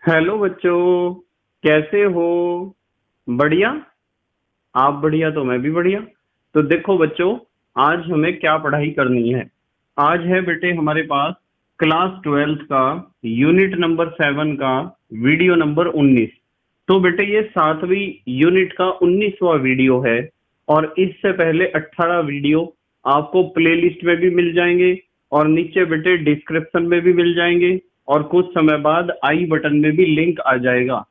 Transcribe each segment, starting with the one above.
Hello बच्चों, कैसे हो? बढ़िया। आप बढ़िया तो मैं भी बढ़िया। तो देखो बच्चों, आज हमें क्या पढ़ाई करनी है। आज है बेटे हमारे पास क्लास 12th का यूनिट नंबर 7 का वीडियो नंबर 19। तो बेटे ये 7वीं यूनिट का 19वां वीडियो है। और इससे पहले 18 वीडियो आपको प्लेलिस्ट में भी मिल जाएंगे और नीचे बेटे डिस्क्रिप्शन में भी मिल जाएंगे। और कुछ समय बाद आई बटन में भी लिंक आ जाएगा,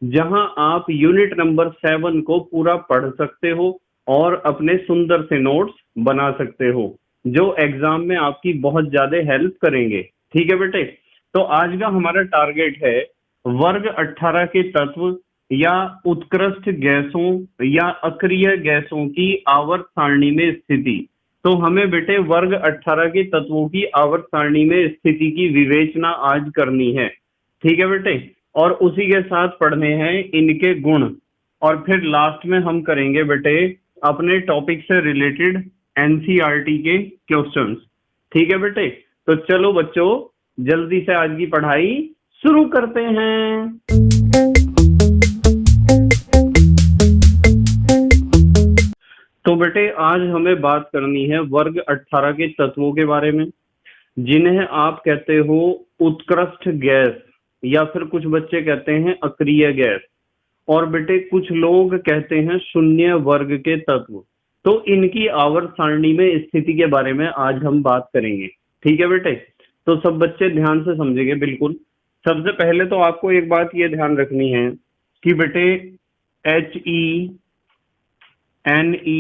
जहां आप यूनिट नंबर 7 को पूरा पढ़ सकते हो और अपने सुंदर से नोट्स बना सकते हो, जो एग्जाम में आपकी बहुत ज्यादा हेल्प करेंगे। ठीक है बेटे। तो आज का हमारा टारगेट है वर्ग 18 के तत्व या उत्कृष्ट गैसों या अक्रिय गैसों की आवर्त सारणी में स्थिति। तो हमें बेटे वर्ग 18 के तत्वों की आवर्त सारणी में स्थिति की विवेचना आज करनी है। ठीक है बेटे। और उसी के साथ पढ़ने हैं इनके गुण। और फिर लास्ट में हम करेंगे बेटे अपने टॉपिक से रिलेटेड एनसीईआरटी के क्वेश्चंस। ठीक है बेटे। तो चलो बच्चों, जल्दी से आज की पढ़ाई शुरू करते हैं। तो बेटे आज हमें बात करनी है वर्ग 18 के तत्वों के बारे में, जिन्हें आप कहते हो उत्कृष्ट गैस या फिर कुछ बच्चे कहते हैं अक्रिय गैस। और बेटे कुछ लोग कहते हैं शून्य वर्ग के तत्व। तो इनकी आवर्त सारणी में स्थिति के बारे में आज हम बात करेंगे। ठीक है बेटे। तो सब बच्चे ध्यान से समझेंगे बिल्कुल। सबसे पहले तो आपको एक बात ये ध्यान रखनी है कि बेटे HeNeArKrXeRn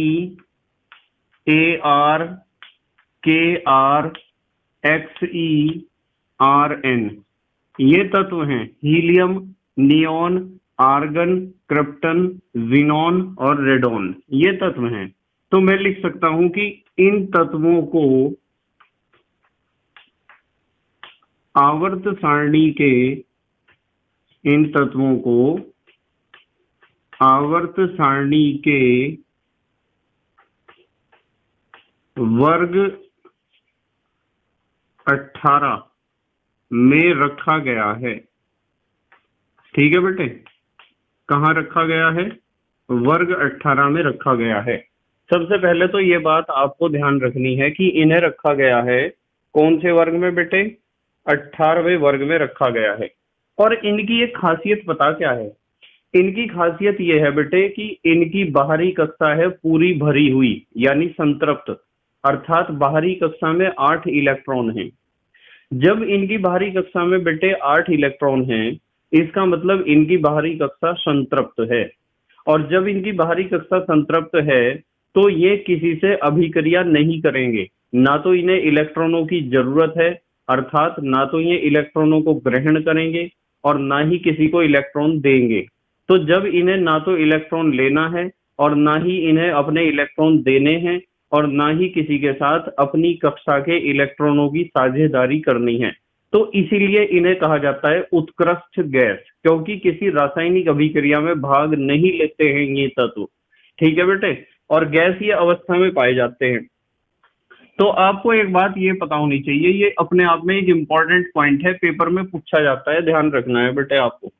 ये तत्व हैं helium, neon, argon, krypton, xenon और रेडॉन। ये तत्व हैं। तो मैं लिख सकता हूं कि इन तत्वों को आवर्त सारणी के इन तत्वों को आवर्त सारणी के वर्ग 18 में रखा गया है। ठीक है बेटे। कहाँ रखा गया है? वर्ग 18 में रखा गया है। सबसे पहले तो ये बात आपको ध्यान रखनी है कि इन्हें रखा गया है कौन से वर्ग में बेटे? 18वें वर्ग में रखा गया है। और इनकी एक खासियत पता क्या है? इनकी खासियत ये है बेटे कि इनकी बाहरी कक्षा है पूरी भरी हुई, यानी संतृप्त। अर्थात बाहरी कक्षा में 8 इलेक्ट्रॉन हैं। जब इनकी बाहरी कक्षा में बेटे 8 इलेक्ट्रॉन हैं, इसका मतलब इनकी बाहरी कक्षा संतृप्त है। और जब इनकी बाहरी कक्षा संतृप्त है तो ये किसी से अभिक्रिया नहीं करेंगे। ना तो इन्हें इलेक्ट्रॉनों की जरूरत है, अर्थात ना तो ये इलेक्ट्रॉनों को ग्रहण करेंगे और ना ही किसी को इलेक्ट्रॉन देंगे। तो जब इन्हें ना तो इलेक्ट्रॉन लेना है और ना ही इन्हें अपने इलेक्ट्रॉन देने हैं और ना ही किसी के साथ अपनी कक्षा के इलेक्ट्रॉनों की साझेदारी करनी है, तो इसीलिए इन्हें कहा जाता है उत्कृष्ट गैस, क्योंकि किसी रासायनिक अभिक्रिया में भाग नहीं लेते हैं ये तत्व। ठीक है बेटे। और गैसीय अवस्था में पाए जाते हैं। तो आपको एक बात ये पता होनी चाहिए, ये अपने आप में एक इम्पॉर्टेंट पॉइंट है, पेपर में पूछा जाता है, ध्यान रखना है बेटे आपको।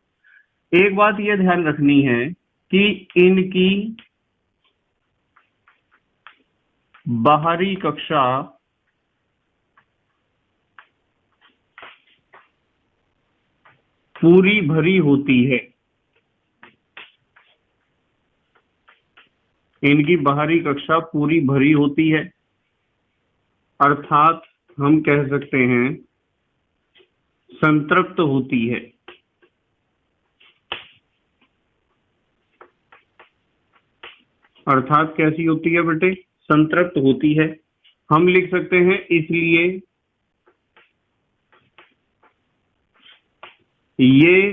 एक बात ये ध्यान रखनी है कि इनकी बाहरी कक्षा पूरी भरी होती है। इनकी बाहरी कक्षा पूरी भरी होती है, अर्थात हम कह सकते हैं संतृप्त होती है। अर्थात कैसी होती है बेटे? संतृप्त होती है। हम लिख सकते हैं इसलिए ये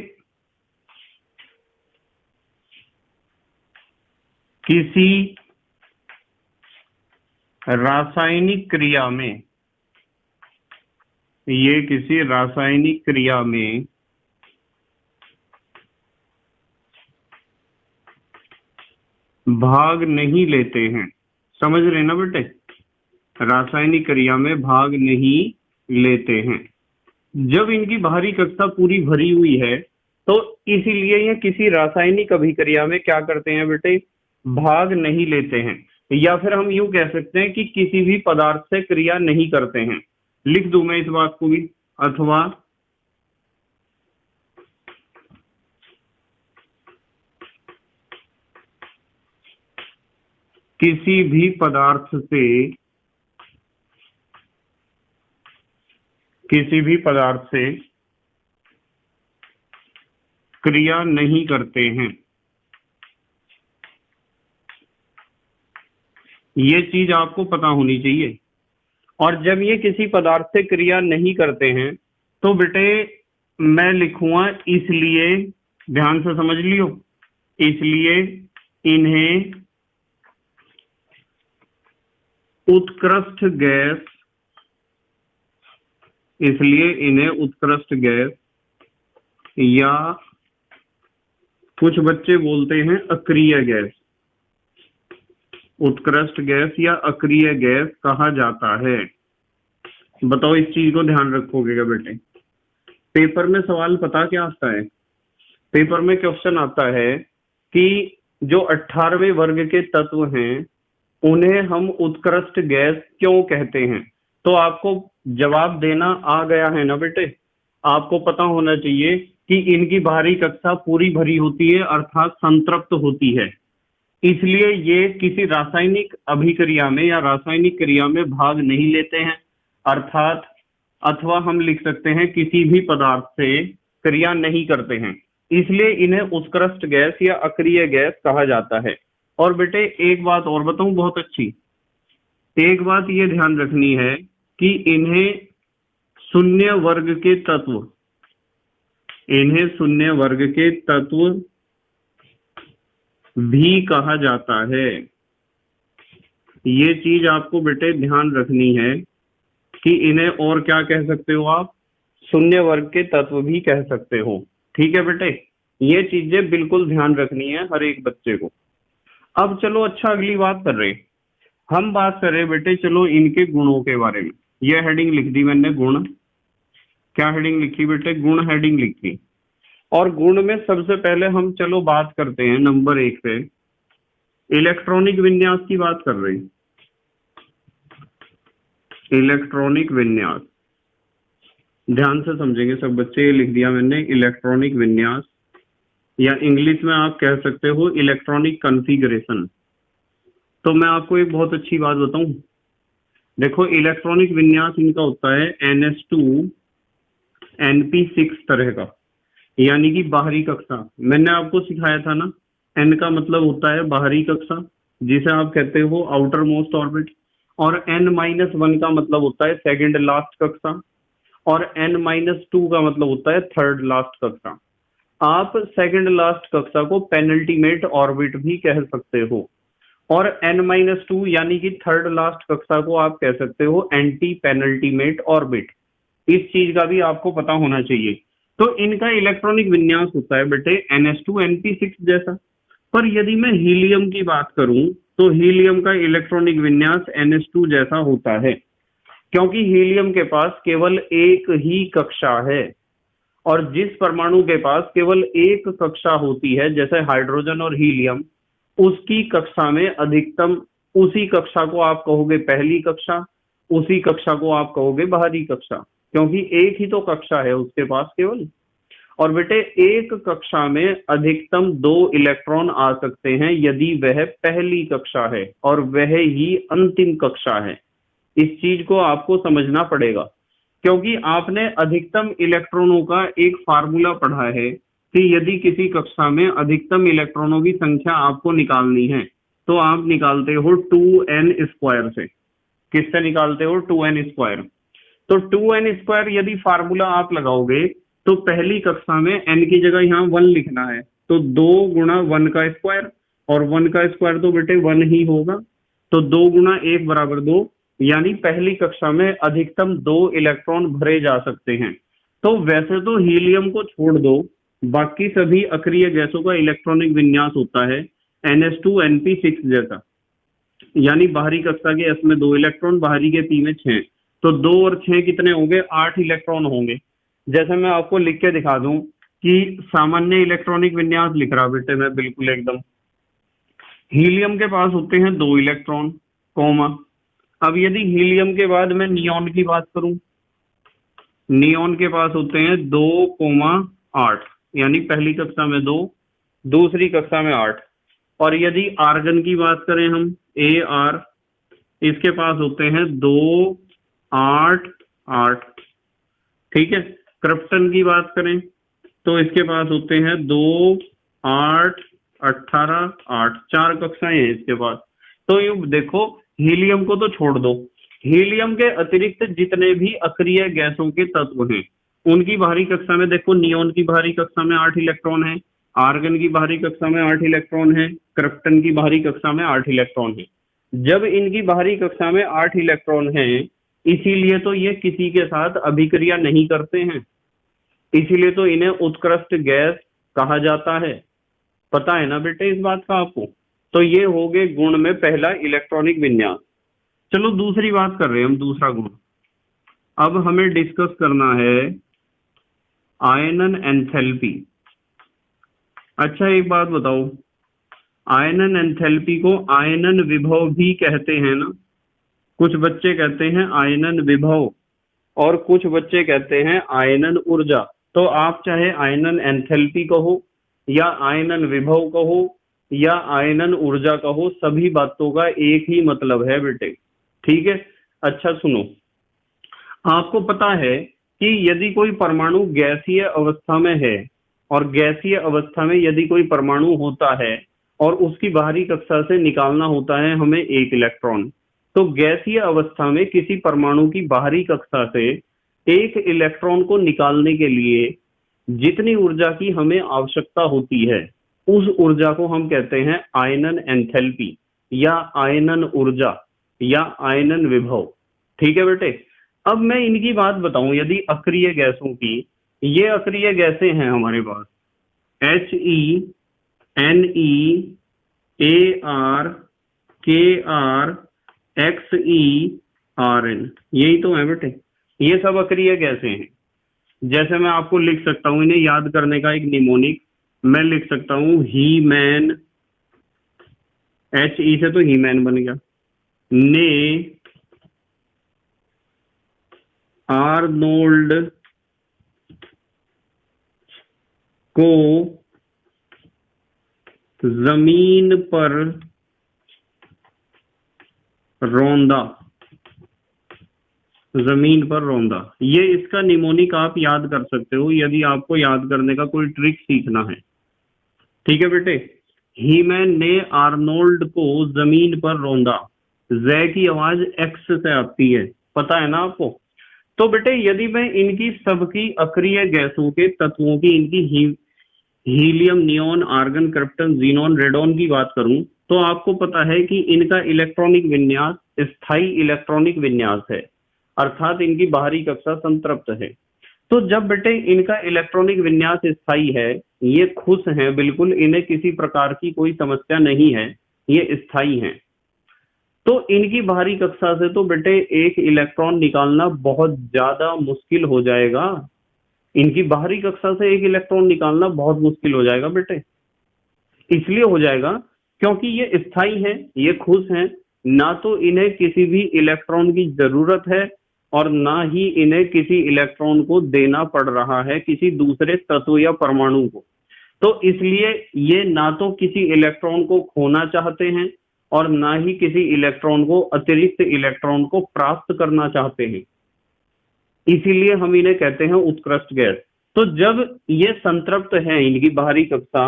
किसी रासायनिक क्रिया में भाग नहीं लेते हैं। समझ रहे ना बेटे? रासायनिक क्रिया में भाग नहीं लेते हैं। जब इनकी बाहरी कक्षा पूरी भरी हुई है तो इसीलिए ये किसी रासायनिक अभिक्रिया में क्या करते हैं बेटे, भाग नहीं लेते हैं, या फिर हम यूं कह सकते हैं कि किसी भी पदार्थ से क्रिया नहीं करते हैं। लिख दूं मैं इस बात को भी, अथवा किसी भी पदार्थ से क्रिया नहीं करते हैं। ये चीज आपको पता होनी चाहिए। और जब ये किसी पदार्थ से क्रिया नहीं करते हैं तो बेटे मैं लिखूंगा इसलिए, ध्यान से समझ लियो, इसलिए इन्हें उत्कृष्ट गैस या कुछ बच्चे बोलते हैं अक्रिय गैस, उत्कृष्ट गैस या अक्रिय गैस कहा जाता है। बताओ इस चीज को ध्यान रखोगे क्या बेटे? पेपर में सवाल पता क्या आता है? पेपर में क्वेश्चन आता है कि जो 18वें वर्ग के तत्व हैं उन्हें हम उत्कृष्ट गैस क्यों कहते हैं। तो आपको जवाब देना आ गया है ना बेटे। आपको पता होना चाहिए कि इनकी बाहरी कक्षा पूरी भरी होती है, अर्थात संतृप्त होती है, इसलिए ये किसी रासायनिक अभिक्रिया में या रासायनिक क्रिया में भाग नहीं लेते हैं, अर्थात अथवा हम लिख सकते हैं किसी भी पदार्थ से क्रिया नहीं करते हैं, इसलिए इन्हें उत्कृष्ट गैस या अक्रिय गैस कहा जाता है। और बेटे एक बात और बताऊं बहुत अच्छी, एक बात ये ध्यान रखनी है कि इन्हें शून्य वर्ग के तत्व भी कहा जाता है। ये चीज आपको बेटे ध्यान रखनी है कि इन्हें और क्या कह सकते हो आप, शून्य वर्ग के तत्व भी कह सकते हो। ठीक है बेटे, ये चीजें बिल्कुल ध्यान रखनी है हर एक बच्चे को। अब चलो अच्छा अगली बात कर रहे, हम बात कर रहे बेटे चलो इनके गुणों के बारे में। ये हेडिंग लिख दी मैंने, गुण। क्या हेडिंग लिखी बेटे? गुण हेडिंग लिखी। और गुण में सबसे पहले हम चलो बात करते हैं नंबर 1 पे, इलेक्ट्रॉनिक विन्यास की बात कर रहे हैं। इलेक्ट्रॉनिक विन्यास, ध्यान से समझेंगे सब बच्चे। ये लिख दिया मैंने इलेक्ट्रॉनिक विन्यास, या इंग्लिश में आप कह सकते हो इलेक्ट्रॉनिक कॉन्फ़िगरेशन। तो मैं आपको एक बहुत अच्छी बात बताऊं, देखो इलेक्ट्रॉनिक विन्यास इनका होता है NS2 NP6 तरह का, यानी कि बाहरी कक्षा। मैंने आपको सिखाया था ना, N का मतलब होता है बाहरी कक्षा, जिसे आप कहते हो आउटर मोस्ट ऑर्बिट, और N-1 का मतलब होता है सेकंड लास्ट कक्षा, और N-2 का मतलब होता है थर्ड लास्ट कक्षा। आप सेकंड लास्ट कक्षा को पेनल्टीमेट ऑर्बिट भी कह सकते हो, और N-2 यानी कि थर्ड लास्ट कक्षा को आप कह सकते हो एंटी पेनल्टीमेट ऑर्बिट। इस चीज का भी आपको पता होना चाहिए। तो इनका इलेक्ट्रॉनिक विन्यास होता है बेटे NS2 NP6 जैसा। पर यदि मैं हीलियम की बात करूं तो हीलियम का इलेक्ट्रॉनिक विन्यास NS2 जैसा होता है, क्योंकि हीलियम के पास केवल एक ही कक्षा है, और जिस परमाणु के पास केवल एक कक्षा होती है जैसे हाइड्रोजन और हीलियम, उसकी कक्षा में अधिकतम, उसी कक्षा को आप कहोगे पहली कक्षा, उसी कक्षा को आप कहोगे बाहरी कक्षा, क्योंकि एक ही तो कक्षा है उसके पास केवल। और बेटे एक कक्षा में अधिकतम 2 इलेक्ट्रॉन आ सकते हैं यदि वह पहली कक्षा है और वह ही अंतिम कक्षा है। इस चीज को आपको समझना पड़ेगा, क्योंकि आपने अधिकतम इलेक्ट्रॉनों का एक फार्मूला पढ़ा है कि यदि किसी कक्षा में अधिकतम इलेक्ट्रॉनों की संख्या आपको निकालनी है तो आप निकालते हो 2n² से। किससे निकालते हो? 2n²। तो 2n² यदि फार्मूला आप लगाओगे तो पहली कक्षा में n की जगह यहाँ 1 लिखना है, तो 2 गुणा 1 का स्क्वायर, और 1 का स्क्वायर तो बेटे 1 ही होगा, तो 2 गुणा 1 बराबर 2, यानी पहली कक्षा में अधिकतम 2 इलेक्ट्रॉन भरे जा सकते हैं। तो वैसे तो हीलियम को छोड़ दो, बाकी सभी अक्रिय गैसों का इलेक्ट्रॉनिक विन्यास होता है NS2 NP6 जैसा, यानी बाहरी कक्षा के S में 2 इलेक्ट्रॉन, बाहरी के P में 6, तो 2 और 6 कितने होंगे? 8 इलेक्ट्रॉन होंगे। जैसे मैं आपको लिख के दिखा दूं, कि सामान्य इलेक्ट्रॉनिक विन्यास लिख रहा बेटे मैं बिल्कुल एकदम। हीलियम के पास होते हैं 2 इलेक्ट्रॉन, कॉमा। अब यदि हीलियम के बाद मैं नियॉन की बात करूं, नियॉन के पास होते हैं 2,8, यानी पहली कक्षा में 2, दूसरी कक्षा में 8। और यदि आर्गन की बात करें हम, Ar, इसके पास होते हैं 2, 8, 8। ठीक है। क्रिप्टन की बात करें तो इसके पास होते हैं 2, 8, 18, 8, 4 कक्षाएं हैं इसके पास। तो ये देखो, हीलियम को तो छोड़ दो, हीलियम के अतिरिक्त जितने भी अक्रिय गैसों के तत्व हैं उनकी बाहरी कक्षा में देखो, नियॉन की बाहरी कक्षा में 8 इलेक्ट्रॉन है, आर्गन की बाहरी कक्षा में 8 इलेक्ट्रॉन है, क्रिप्टन की बाहरी कक्षा में 8 इलेक्ट्रॉन है। जब इनकी बाहरी कक्षा में 8 इलेक्ट्रॉन है, इसीलिए तो ये किसी के साथ अभिक्रिया नहीं करते हैं, इसीलिए तो इन्हें उत्कृष्ट गैस कहा जाता है। पता है ना बेटे इस बात का आपको? तो ये हो गए गुण में पहला इलेक्ट्रॉनिक विन्यास। चलो दूसरी बात कर रहे हैं हम, दूसरा गुण। अब हमें डिस्कस करना है आयनन एंथैल्पी। अच्छा एक बात बताओ, आयनन एंथैल्पी को आयनन विभव भी कहते हैं ना? कुछ बच्चे कहते हैं आयनन विभव और कुछ बच्चे कहते हैं आयनन ऊर्जा। तो आप चाहे आयनन एंथैल्पी कहो या आयनन विभव कहो या आयनन ऊर्जा कहो, सभी बातों का एक ही मतलब है बेटे। ठीक है। अच्छा सुनो, आपको पता है कि यदि कोई परमाणु गैसीय अवस्था में है और गैसीय अवस्था में यदि कोई परमाणु होता है और उसकी बाहरी कक्षा से निकालना होता है हमें 1 इलेक्ट्रॉन, तो गैसीय अवस्था में किसी परमाणु की बाहरी कक्षा से 1 इलेक्ट्रॉन को निकालने के लिए जितनी ऊर्जा की हमें आवश्यकता होती है उस ऊर्जा को हम कहते हैं आयनन एंथैल्पी या आयनन ऊर्जा या आयनन विभव। ठीक है बेटे। अब मैं इनकी बात बताऊं, यदि अक्रिय गैसों की, ये अक्रिय गैसें हैं हमारे पास He, Ne, Ar, Kr, Xe, Rn, यही तो है बेटे, ये सब अक्रिय गैसें हैं। जैसे मैं आपको लिख सकता हूं, इन्हें याद करने का एक निमोनिक मैं लिख सकता हूं, ही मैन, He से तो ही मैन बन गया, ने आर्नोल्ड को जमीन पर रौंदा, जमीन पर रौंदा। ये इसका निमोनिक आप याद कर सकते हो यदि आपको याद करने का कोई ट्रिक सीखना है। ठीक है बेटे। हीमैन ने आर्नोल्ड को जमीन पर रौंदा, जय की आवाज एक्स से आती है, पता है ना आपको? तो बेटे यदि मैं इनकी सबकी अक्रिय गैसों के तत्वों की, इनकी helium, neon, argon, krypton, xenon, radon की बात करूं तो आपको पता है कि इनका इलेक्ट्रॉनिक विन्यास स्थायी इलेक्ट्रॉनिक विन्यास है, अर्थात इनकी बाहरी कक्षा संतृप्त है। तो जब बेटे इनका इलेक्ट्रॉनिक विन्यास स्थायी है, ये खुश हैं बिल्कुल, इन्हें किसी प्रकार की कोई समस्या नहीं है, ये स्थायी हैं, तो इनकी बाहरी कक्षा से तो बेटे 1 इलेक्ट्रॉन निकालना बहुत ज्यादा मुश्किल हो जाएगा। इनकी बाहरी कक्षा से 1 इलेक्ट्रॉन निकालना बहुत मुश्किल हो जाएगा बेटे। इसलिए हो जाएगा क्योंकि ये स्थायी हैं, ये खुश हैं, ना तो इन्हें किसी भी इलेक्ट्रॉन की जरूरत है और ना ही इन्हें किसी इलेक्ट्रॉन को देना पड़ रहा है किसी दूसरे तत्व या परमाणु को। तो इसलिए ये ना तो किसी इलेक्ट्रॉन को खोना चाहते हैं और ना ही किसी इलेक्ट्रॉन को, अतिरिक्त इलेक्ट्रॉन को प्राप्त करना चाहते हैं, इसीलिए हम इन्हें कहते हैं उत्कृष्ट गैस। तो जब ये संतृप्त हैं इनकी बाहरी कक्षा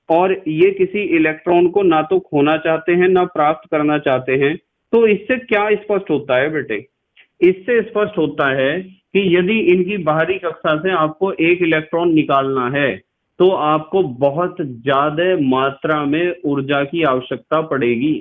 और ये किसी इलेक्ट्रॉन को ना तो खोना चाहते हैं ना प्राप्त करना चाहते हैं, तो इससे क्या स्पष्ट होता है बेटे? इससे स्पष्ट होता है कि यदि इनकी बाहरी कक्षा से आपको 1 इलेक्ट्रॉन निकालना है तो आपको बहुत ज्यादा मात्रा में ऊर्जा की आवश्यकता पड़ेगी,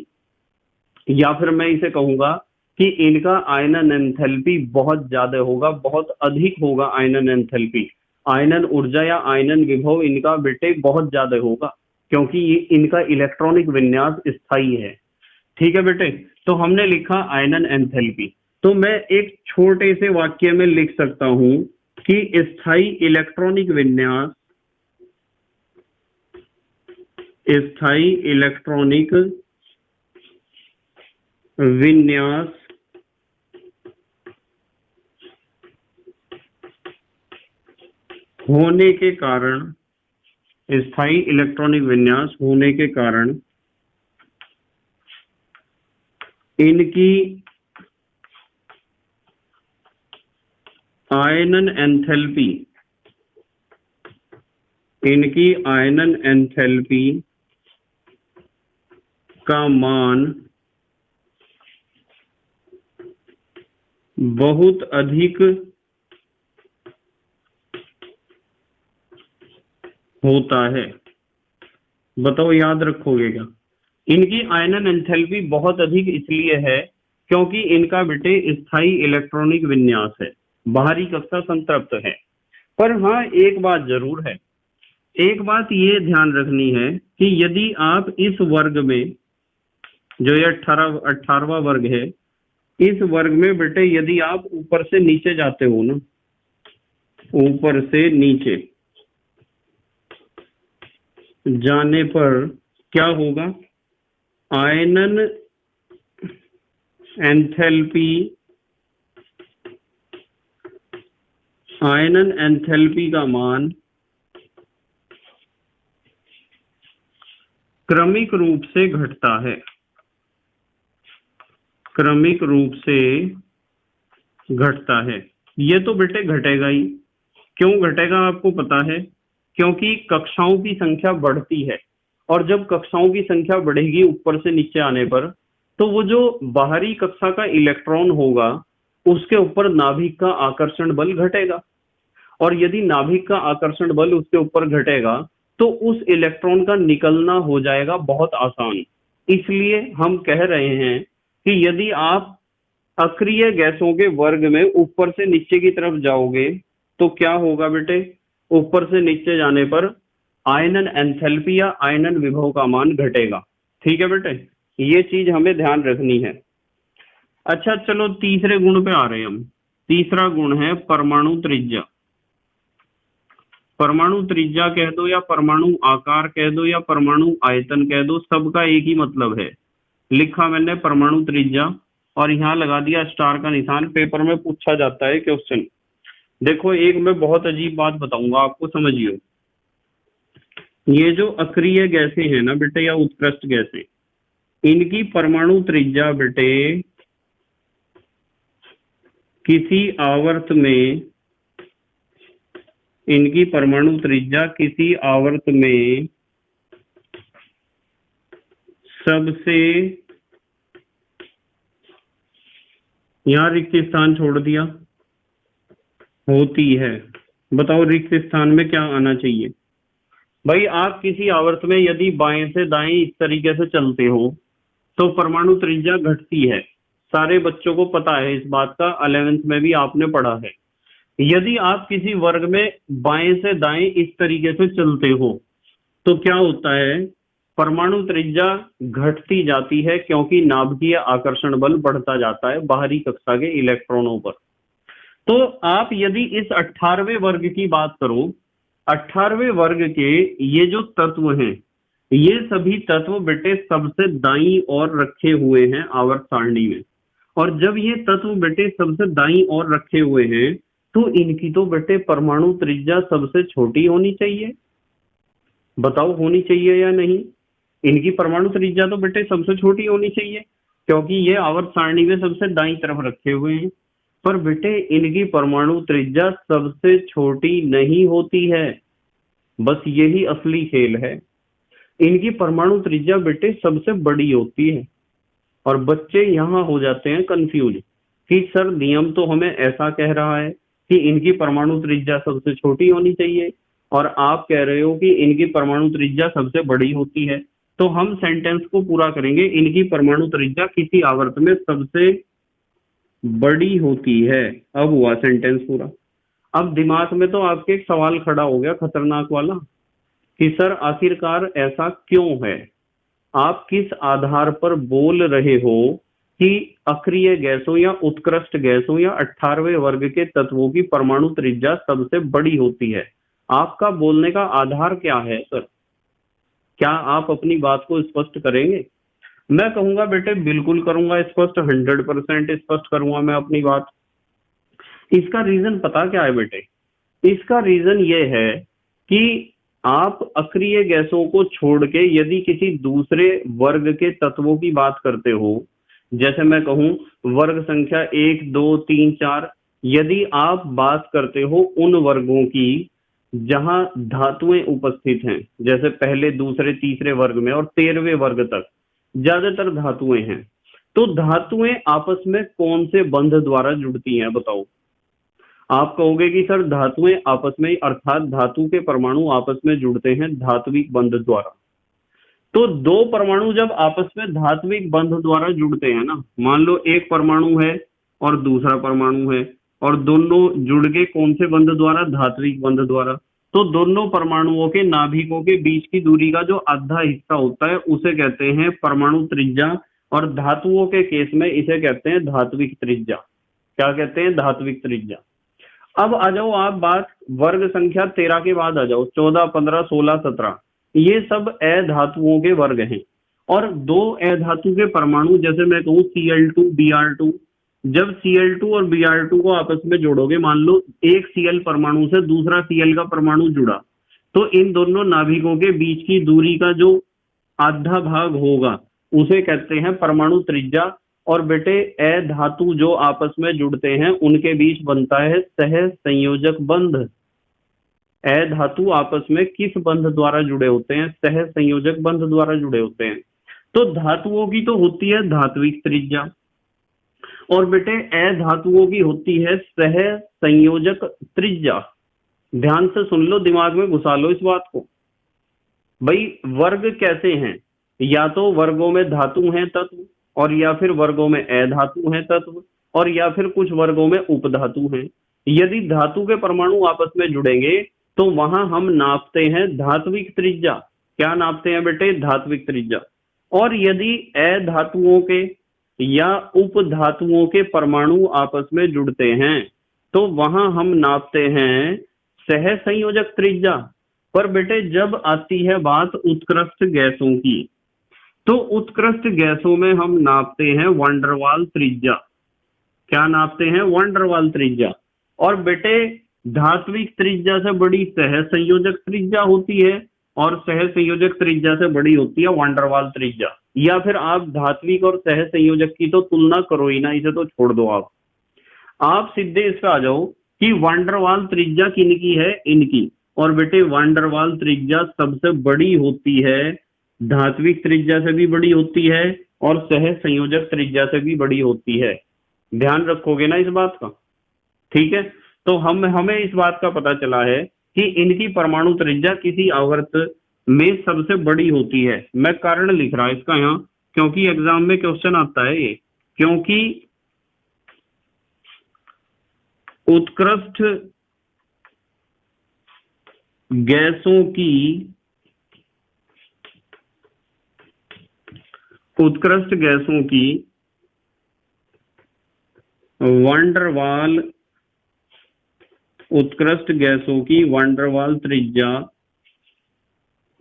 या फिर मैं इसे कहूंगा कि इनका आयनन एंथैल्पी बहुत ज्यादा होगा, बहुत अधिक होगा आयनन एंथैल्पी। आयनन ऊर्जा या आयनन विभव इनका बेटे बहुत ज्यादा होगा क्योंकि ये इनका इलेक्ट्रॉनिक विन्यास स्थायी है। ठीक है बेटे। तो हमने लिखा आयनन एंथैल्पी, तो मैं एक छोटे से वाक्य में लिख सकता हूं कि स्थायी इलेक्ट्रॉनिक विन्यास स्थायी इलेक्ट्रॉनिक विन्यास होने के कारण, स्थायी इलेक्ट्रॉनिक विन्यास होने के कारण इनकी आयनन एंथैल्पी, इनकी आयनन एंथैल्पी का मान बहुत अधिक होता है। बताओ याद रखोगे क्या? इनकी आयनन एंथैल्पी बहुत अधिक इसलिए है क्योंकि इनका बेटे स्थायी इलेक्ट्रॉनिक विन्यास है, बाहरी कक्षा संतृप्त है। पर हाँ, एक बात जरूर है, एक बात ये ध्यान रखनी है कि यदि आप इस वर्ग में, जो ये 18वां वर्ग है, इस वर्ग में बेटे यदि आप ऊपर से नीचे जाते हो ना, ऊपर से नीचे जाने पर क्या होगा? आयनन एंथैल्पी, आयनन एंथैल्पी का मान क्रमिक रूप से घटता है, क्रमिक रूप से घटता है। ये तो बेटे घटेगा ही। क्यों घटेगा आपको पता है? क्योंकि कक्षाओं की संख्या बढ़ती है, और जब कक्षाओं की संख्या बढ़ेगी ऊपर से नीचे आने पर, तो वो जो बाहरी कक्षा का इलेक्ट्रॉन होगा उसके ऊपर नाभिक का आकर्षण बल घटेगा, और यदि नाभिक का आकर्षण बल उसके ऊपर घटेगा तो उस इलेक्ट्रॉन का निकलना हो जाएगा बहुत आसान। इसलिए हम कह रहे हैं कि यदि आप अक्रिय गैसों के वर्ग में ऊपर से नीचे की तरफ जाओगे तो क्या होगा बेटे? ऊपर से नीचे जाने पर आयनन एंथैल्पी या आयनन विभव का मान घटेगा। ठीक है बेटे, ये चीज हमें ध्यान रखनी है। अच्छा चलो तीसरे गुण पे आ रहे हैं हम। तीसरा गुण है परमाणु त्रिज्या। परमाणु त्रिज्या कह दो या परमाणु आकार कह दो या परमाणु आयतन कह दो, सबका एक ही मतलब है। लिखा मैंने परमाणु त्रिज्या और यहाँ लगा दिया स्टार का निशान। पेपर में पूछा जाता है क्वेश्चन। देखो एक मैं बहुत अजीब बात बताऊंगा आपको, समझियो। ये जो अक्रिय गैसें हैं ना बेटे या उत्कृष्ट गैसें, इनकी परमाणु त्रिज्या बेटे किसी आवर्त में, इनकी परमाणु त्रिज्या किसी आवर्त में सबसे, यहां रिक्त स्थान छोड़ दिया, होती है। बताओ रिक्त स्थान में क्या आना चाहिए? भाई आप किसी आवर्त में यदि बाएं से दाएं इस तरीके से चलते हो तो परमाणु त्रिज्या घटती है। सारे बच्चों को पता है इस बात का, 11th में भी आपने पढ़ा है। यदि आप किसी वर्ग में बाएं से दाएं इस तरीके से चलते हो तो क्या होता है? परमाणु त्रिज्या घटती जाती है क्योंकि नाभिकीय आकर्षण बल बढ़ता जाता है बाहरी कक्षा के इलेक्ट्रॉनों पर। तो आप यदि इस 18वें वर्ग की बात करो, 18वें वर्ग के ये जो तत्व हैं, ये सभी तत्व बेटे सबसे दाईं ओर रखे हुए हैं आवर्त सारणी में। और जब ये तत्व बेटे सबसे दाईं ओर रखे हुए हैं तो इनकी तो बेटे परमाणु त्रिज्या सबसे छोटी होनी चाहिए। बताओ होनी चाहिए या नहीं? इनकी परमाणु त्रिज्या तो बेटे सबसे छोटी होनी चाहिए क्योंकि ये आवर्त सारणी में सबसे दाईं तरफ रखे हुए हैं। पर बेटे इनकी परमाणु त्रिज्या सबसे छोटी नहीं होती है, बस यही असली खेल है। इनकी परमाणु त्रिज्या बेटे सबसे बड़ी होती है। और बच्चे यहाँ हो जाते हैं कंफ्यूज कि सर नियम तो हमें ऐसा कह रहा है कि इनकी परमाणु त्रिज्या सबसे छोटी होनी चाहिए और आप कह रहे हो कि इनकी परमाणु त्रिज्या सबसे बड़ी होती है। तो हम सेंटेंस को पूरा करेंगे, इनकी परमाणु त्रिज्या किसी आवर्त में सबसे बड़ी होती है। अब हुआ सेंटेंस पूरा। अब दिमाग में तो आपके एक सवाल खड़ा हो गया खतरनाक वाला कि सर आखिरकार ऐसा क्यों है? आप किस आधार पर बोल रहे हो कि अक्रिय गैसों या उत्कृष्ट गैसों या 18वें वर्ग के तत्वों की परमाणु त्रिज्या सबसे बड़ी होती है? आपका बोलने का आधार क्या है सर? क्या आप अपनी बात को स्पष्ट करेंगे? मैं कहूंगा बेटे बिल्कुल करूंगा स्पष्ट, 100% स्पष्ट करूंगा मैं अपनी बात। इसका रीजन पता क्या है बेटे? इसका रीजन ये है कि आप अक्रिय गैसों को छोड़ के यदि किसी दूसरे वर्ग के तत्वों की बात करते हो, जैसे मैं कहूं वर्ग संख्या 1 2 3 4, यदि आप बात करते हो उन वर्गों की जहां धातुएं उपस्थित हैं, जैसे पहले दूसरे तीसरे वर्ग में और 13वें वर्ग तक ज्यादातर धातुएं हैं, तो धातुएं आपस में कौन से बंध द्वारा जुड़ती हैं बताओ? आप कहोगे कि सर धातुएं आपस में, अर्थात धातु के परमाणु आपस में जुड़ते हैं धात्विक बंध द्वारा। तो दो परमाणु जब आपस में धात्विक बंध द्वारा जुड़ते हैं ना, मान लो एक परमाणु है और दूसरा परमाणु है, और दोनों जुड़ के कौन से बंध द्वारा? धात्विक बंध द्वारा। तो दोनों परमाणुओं के नाभिकों के बीच की दूरी का जो आधा हिस्सा होता है उसे कहते हैं परमाणु त्रिज्या, और धातुओं के केस में इसे कहते हैं धात्विक त्रिज्या। क्या कहते हैं? धात्विक त्रिज्या। अब आ जाओ आप बात वर्ग संख्या 13 के बाद आ जाओ, 14 15 16 17, ये सब अधातुओं के वर्ग हैं। और दो अधातु के परमाणु, जैसे मैं कहूं Cl2 Br2, जब Cl2 और Br2 को आपस में जोड़ोगे, मान लो एक Cl परमाणु से दूसरा Cl का परमाणु जुड़ा, तो इन दोनों नाभिकों के बीच की दूरी का जो आधा भाग होगा उसे कहते हैं परमाणु त्रिज्या। और बेटे अधातु जो आपस में जुड़ते हैं उनके बीच बनता है सह संयोजक बंध। अधातु आपस में किस बंध द्वारा जुड़े होते हैं? सह संयोजक बंध द्वारा जुड़े होते हैं। तो धातुओं की तो होती है धात्विक त्रिज्या, और बेटे अधातुओं की होती है सह संयोजक त्रिज्या। ध्यान से सुन लो, दिमाग में घुसा लो इस बात को। भाई वर्ग कैसे हैं? या तो वर्गों में धातु हैं तत्व, और या फिर वर्गों में अधातु हैं तत्व, और या फिर कुछ वर्गों में उपधातु हैं। यदि धातु के परमाणु आपस में जुड़ेंगे तो वहां हम नापते हैं धात्विक त्रिज्या। क्या नापते हैं बेटे? धात्विक त्रिज्या। और यदि अधातुओं के या उपधातुओं के परमाणु आपस में जुड़ते हैं तो वहां हम नापते हैं सह संयोजक त्रिज्या। पर बेटे जब आती है बात उत्कृष्ट गैसों की, तो उत्कृष्ट गैसों में हम नापते हैं वंडरवाल त्रिज्या। क्या नापते हैं? वंडरवाल त्रिज्या। और बेटे धात्विक त्रिज्या से बड़ी सह संयोजक त्रिज्या होती है, और सह संयोजक त्रिज्या से बड़ी होती है वंडरवाल त्रिज्या। या फिर आप धात्विक और सह संयोजक की तो तुलना करो ही ना, इसे तो छोड़ दो। आप सीधे इस पे आ जाओ कि वंडरवाल त्रिज्या किनकी है? इनकी। और बेटे वंडरवाल त्रिज्या सबसे बड़ी होती है, धात्विक त्रिज्या से भी बड़ी होती है, और सह संयोजक त्रिज्या से भी बड़ी होती है। ध्यान रखोगे ना इस बात का? ठीक है। तो हमें इस बात का पता चला है कि इनकी परमाणु त्रिज्या किसी आवर्त में सबसे बड़ी होती है। मैं कारण लिख रहा इसका यहाँ, क्योंकि एग्जाम में क्वेश्चन आता है ये। क्योंकि उत्कृष्ट गैसों की वंडरवाल त्रिज्या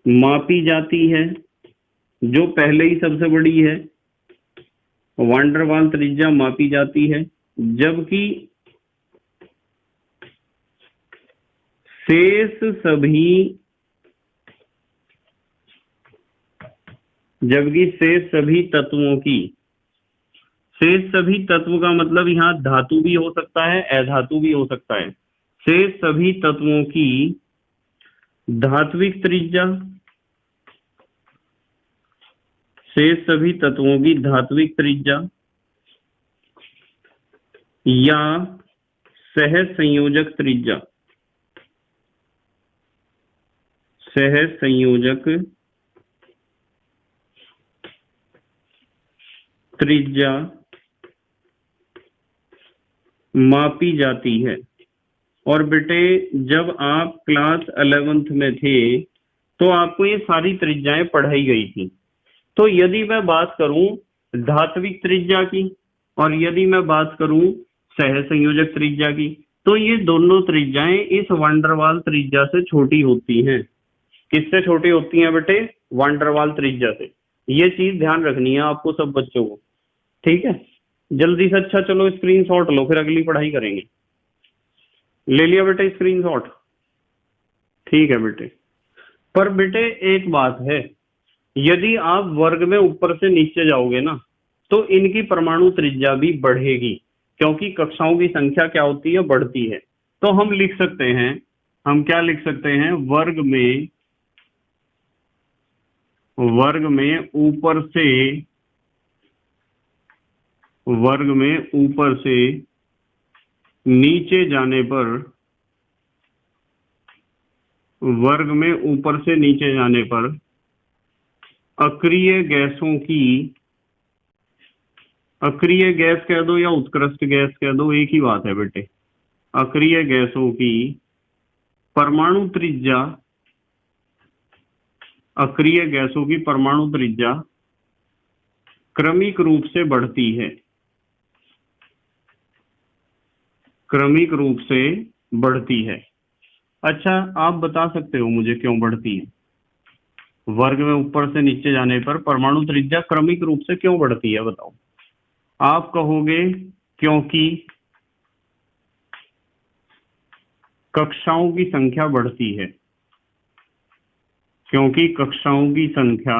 मापी जाती है, जो पहले ही सबसे बड़ी है। वंडरवाल त्रिज्या मापी जाती है, जबकि शेष सभी तत्वों की, शेष सभी तत्व का मतलब यहाँ धातु भी हो सकता है अधातु भी हो सकता है, शेष सभी तत्वों की धात्विक त्रिज्या, शेष सभी तत्वों की धात्विक त्रिज्या या सह संयोजक त्रिज्या, सह संयोजक त्रिज्या मापी जाती है। और बेटे जब आप क्लास 11th में थे तो आपको ये सारी त्रिज्याएं पढ़ाई गई थी। तो यदि मैं बात करूं धात्विक त्रिज्या की और यदि मैं बात करूं सह संयोजक त्रिज्या की, तो ये दोनों त्रिज्याएं इस वंडरवाल त्रिज्या से छोटी होती हैं। किससे छोटी होती हैं बेटे? वांडरवाल त्रिज्या से। ये चीज ध्यान रखनी है आपको सब बच्चों को, ठीक है। जल्दी से, अच्छा चलो स्क्रीनशॉट लो, फिर अगली पढ़ाई करेंगे। ले लिया बेटे स्क्रीनशॉट? ठीक है बेटे। पर बेटे एक बात है, यदि आप वर्ग में ऊपर से नीचे जाओगे ना, तो इनकी परमाणु त्रिज्या भी बढ़ेगी, क्योंकि कक्षाओं की संख्या क्या होती है, बढ़ती है। तो हम लिख सकते हैं, हम क्या लिख सकते हैं, वर्ग में ऊपर से नीचे जाने पर, वर्ग में ऊपर से नीचे जाने पर अक्रिय गैसों की, अक्रिय गैस कह दो या उत्कृष्ट गैस कह दो, एक ही बात है बेटे, अक्रिय गैसों की परमाणु त्रिज्या, अक्रिय गैसों की परमाणु त्रिज्या क्रमिक रूप से बढ़ती है, क्रमिक रूप से बढ़ती है। अच्छा आप बता सकते हो मुझे क्यों बढ़ती है? वर्ग में ऊपर से नीचे जाने पर परमाणु त्रिज्या क्रमिक रूप से क्यों बढ़ती है, बताओ। आप कहोगे क्योंकि कक्षाओं की संख्या बढ़ती है, क्योंकि कक्षाओं की संख्या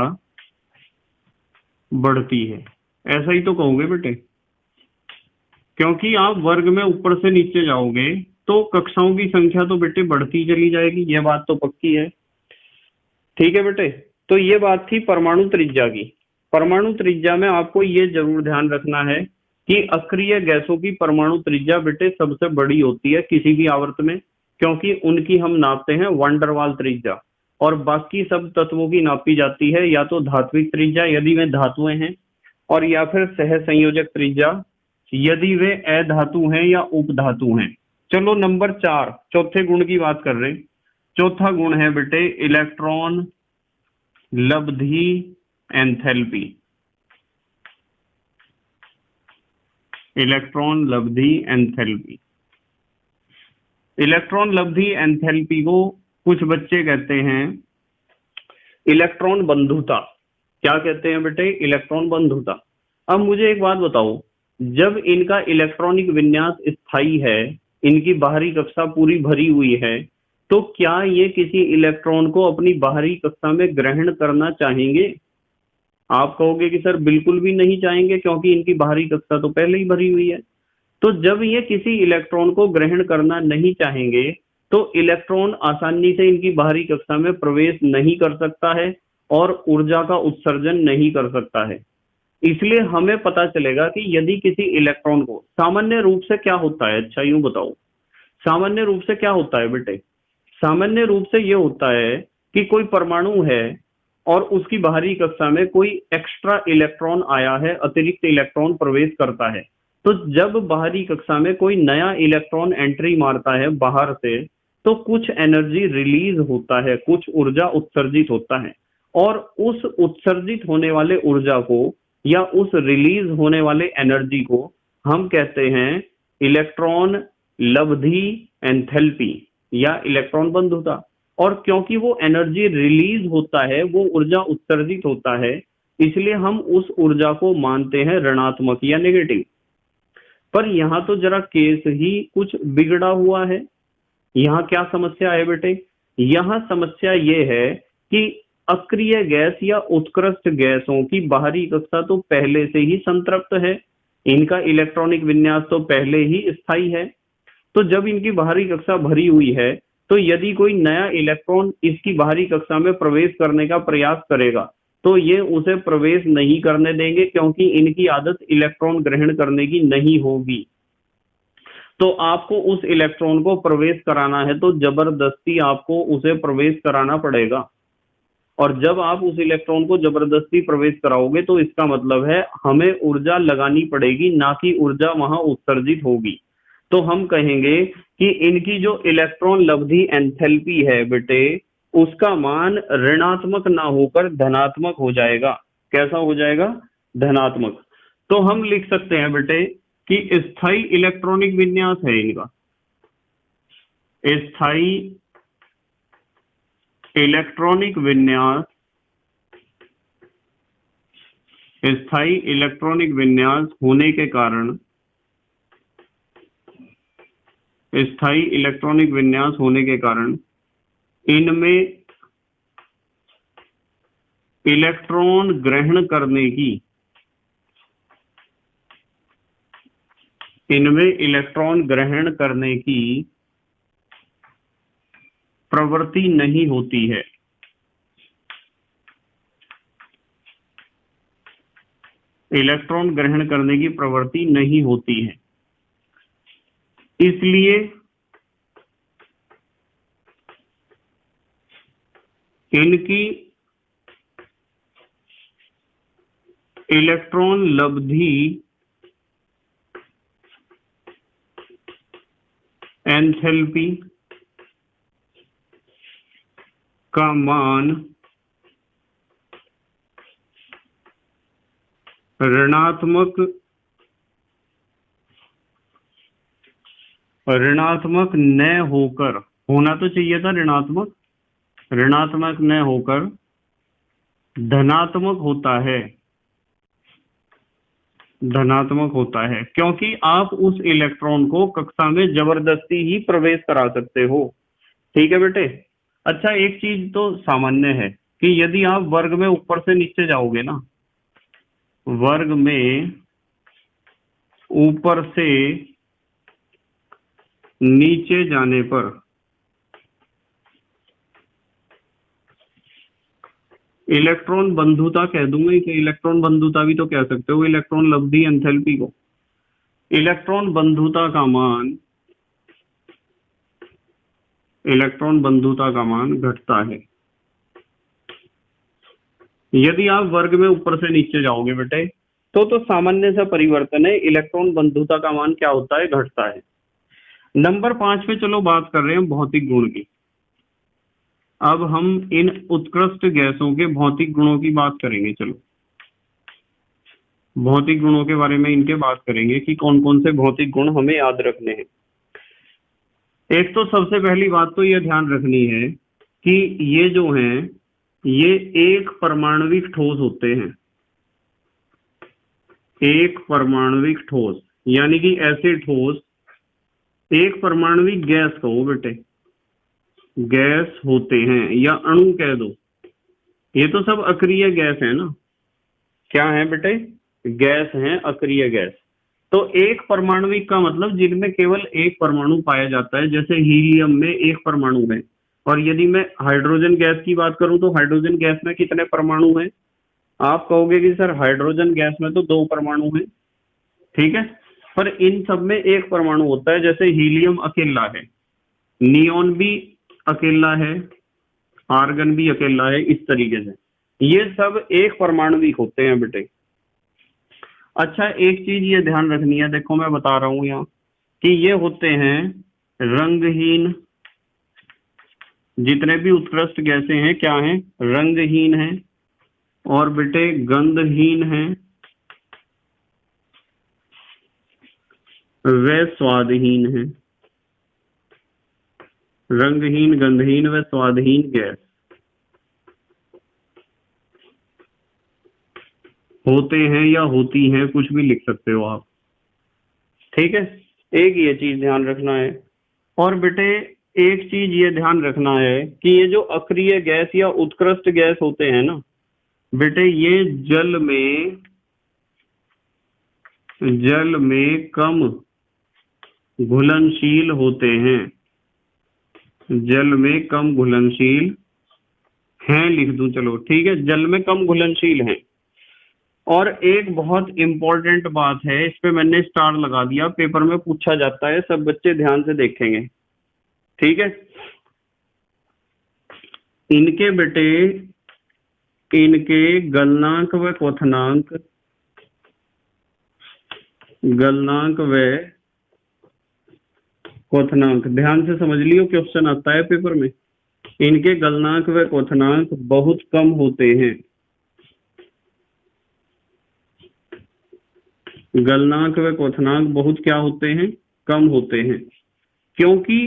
बढ़ती है, ऐसा ही तो कहोगे बेटे। क्योंकि आप वर्ग में ऊपर से नीचे जाओगे तो कक्षाओं की संख्या तो बेटे बढ़ती चली जाएगी, ये बात तो पक्की है, ठीक है बेटे। तो ये बात थी परमाणु त्रिज्या की। परमाणु त्रिज्या में आपको ये जरूर ध्यान रखना है कि अक्रिय गैसों की परमाणु त्रिज्या बेटे सबसे बड़ी होती है किसी भी आवर्त में, क्योंकि उनकी हम नापते हैं वांडरवाल त्रिज्या, और बाकी सब तत्वों की नापी जाती है या तो धात्विक त्रिज्या यदि वे धातुएं हैं, और या फिर सहसंयोजक त्रिज्या यदि वे अधातु हैं या उपधातु हैं। चलो नंबर 4, चौथे गुण की बात कर रहे। चौथा गुण है बेटे इलेक्ट्रॉन लब्धि एंथैल्पी। इलेक्ट्रॉन लब्धि एंथैल्पी, इलेक्ट्रॉन लब्धि एंथैल्पी को कुछ बच्चे कहते हैं इलेक्ट्रॉन बंधुता। क्या कहते हैं बेटे? इलेक्ट्रॉन बंधुता। अब मुझे एक बात बताओ, जब इनका इलेक्ट्रॉनिक विन्यास स्थायी है, इनकी बाहरी कक्षा पूरी भरी हुई है, तो क्या ये किसी इलेक्ट्रॉन को अपनी बाहरी कक्षा में ग्रहण करना चाहेंगे? आप कहोगे कि सर बिल्कुल भी नहीं चाहेंगे, क्योंकि इनकी बाहरी कक्षा तो पहले ही भरी हुई है। तो जब ये किसी इलेक्ट्रॉन को ग्रहण करना नहीं चाहेंगे, तो इलेक्ट्रॉन आसानी से इनकी बाहरी कक्षा में प्रवेश नहीं कर सकता है और ऊर्जा का उत्सर्जन नहीं कर सकता है। इसलिए हमें पता चलेगा कि यदि किसी इलेक्ट्रॉन को, सामान्य रूप से क्या होता है, अच्छा यूं बताओ, सामान्य रूप से क्या होता है बेटे? सामान्य रूप से यह होता है कि कोई परमाणु है और उसकी बाहरी कक्षा में कोई एक्स्ट्रा इलेक्ट्रॉन आया है, अतिरिक्त इलेक्ट्रॉन प्रवेश करता है। तो जब बाहरी कक्षा में कोई नया इलेक्ट्रॉन एंट्री मारता है बाहर से, तो कुछ एनर्जी रिलीज होता है, कुछ ऊर्जा उत्सर्जित होता है, और उस उत्सर्जित होने वाले ऊर्जा को या उस रिलीज होने वाले एनर्जी को हम कहते हैं इलेक्ट्रॉन लब्धि एंथैल्पी या इलेक्ट्रॉन बंधुता। और क्योंकि वो एनर्जी रिलीज होता है, वो ऊर्जा उत्सर्जित होता है, इसलिए हम उस ऊर्जा को मानते हैं ऋणात्मक या नेगेटिव। पर यहां तो जरा केस ही कुछ बिगड़ा हुआ है। यहां क्या समस्या है बेटे? यहां समस्या ये है कि अक्रिय गैस या उत्कृष्ट गैसों की बाहरी कक्षा तो पहले से ही संतृप्त है, इनका इलेक्ट्रॉनिक विन्यास तो पहले ही स्थायी है। तो जब इनकी बाहरी कक्षा भरी हुई है, तो यदि कोई नया इलेक्ट्रॉन इसकी बाहरी कक्षा में प्रवेश करने का प्रयास करेगा, तो ये उसे प्रवेश नहीं करने देंगे, क्योंकि इनकी आदत इलेक्ट्रॉन ग्रहण करने की नहीं होगी। तो आपको उस इलेक्ट्रॉन को प्रवेश कराना है तो जबरदस्ती आपको उसे प्रवेश कराना पड़ेगा, और जब आप उस इलेक्ट्रॉन को जबरदस्ती प्रवेश कराओगे तो इसका मतलब है हमें ऊर्जा लगानी पड़ेगी, ना कि ऊर्जा वहां उत्सर्जित होगी। तो हम कहेंगे कि इनकी जो इलेक्ट्रॉन लब्धि एंथैल्पी है बेटे, उसका मान ऋणात्मक ना होकर धनात्मक हो जाएगा। कैसा हो जाएगा? धनात्मक। तो हम लिख सकते हैं बेटे कि स्थायी इलेक्ट्रॉनिक विन्यास है इनका, स्थायी इलेक्ट्रॉनिक विन्यास स्थायी इलेक्ट्रॉनिक विन्यास होने के कारण, स्थायी इलेक्ट्रॉनिक विन्यास होने के कारण इनमें इलेक्ट्रॉन ग्रहण करने की, इनमें इलेक्ट्रॉन ग्रहण करने की प्रवृत्ति नहीं होती है। इलेक्ट्रॉन ग्रहण करने की प्रवृत्ति नहीं होती है, इसलिए इनकी इलेक्ट्रॉन लब्धि एंथैल्पी का मान ऋणात्मक न होकर, होना तो चाहिए था ऋणात्मक न होकर धनात्मक होता है, धनात्मक होता है, क्योंकि आप उस इलेक्ट्रॉन को कक्षा में जबरदस्ती ही प्रवेश करा सकते हो। ठीक है बेटे। अच्छा, एक चीज तो सामान्य है कि यदि आप वर्ग में ऊपर से नीचे जाओगे ना, वर्ग में ऊपर से नीचे जाने पर इलेक्ट्रॉन बंधुता कह दूंगा कि इलेक्ट्रॉन बंधुता भी तो कह सकते हो, इलेक्ट्रॉन लब्धि एंथैल्पी को। इलेक्ट्रॉन बंधुता का मान, इलेक्ट्रॉन बंधुता का मान घटता है यदि आप वर्ग में ऊपर से नीचे जाओगे बेटे। तो सामान्य सा परिवर्तन है, इलेक्ट्रॉन बंधुता का मान क्या होता है, घटता है। नंबर 5 पे चलो बात कर रहे हैं भौतिक गुण की। अब हम इन उत्कृष्ट गैसों के भौतिक गुणों की बात करेंगे। चलो भौतिक गुणों के बारे में इनके बात करेंगे कि कौन कौन से भौतिक गुण हमें याद रखने हैं। एक तो सबसे पहली बात तो यह ध्यान रखनी है कि ये जो हैं ये एक परमाणविक ठोस होते हैं, एक परमाणविक ठोस, यानी कि ऐसे ठोस, एक परमाणविक गैस कहो बेटे, गैस होते हैं या अणु कह दो, ये तो सब अक्रिय गैस है ना। क्या है बेटे, गैस है, अक्रिय गैस। तो एक परमाणविक का मतलब जिनमें केवल एक परमाणु पाया जाता है, जैसे हीलियम में एक परमाणु है। और यदि मैं हाइड्रोजन गैस की बात करूं तो हाइड्रोजन गैस में कितने परमाणु हैं? आप कहोगे कि सर हाइड्रोजन गैस में तो 2 परमाणु हैं, ठीक है, पर इन सब में एक परमाणु होता है। जैसे हीलियम अकेला है, नियोन भी अकेला है, आर्गन भी अकेला है, इस तरीके से ये सब एक परमाणविक होते हैं बेटे। अच्छा, एक चीज ये ध्यान रखनी है, देखो मैं बता रहा हूं यहाँ कि ये होते हैं रंगहीन। जितने भी उत्कृष्ट गैसें हैं क्या हैं, रंगहीन हैं, और बेटे गंधहीन हैं, वे स्वादहीन हैं। रंगहीन, गंधहीन व स्वादहीन गैस होते हैं या होती हैं, कुछ भी लिख सकते हो आप, ठीक है। एक ये चीज ध्यान रखना है। और बेटे एक चीज ये ध्यान रखना है कि ये जो अक्रिय गैस या उत्कृष्ट गैस होते हैं ना बेटे, ये जल में कम घुलनशील होते हैं, जल में कम घुलनशील हैं, लिख दूं, चलो ठीक है, जल में कम घुलनशील हैं। और एक बहुत इंपॉर्टेंट बात है, इस पे मैंने स्टार लगा दिया, पेपर में पूछा जाता है, सब बच्चे ध्यान से देखेंगे, ठीक है। इनके बेटे, इनके गलनांक व क्वथनांक, गलनांक व क्वथनांक ध्यान से समझ लियो, क्वेश्चन आता है पेपर में। इनके गलनांक व क्वथनांक बहुत कम होते हैं, गलनांक व क्वथनांक बहुत क्या होते हैं, कम होते हैं, क्योंकि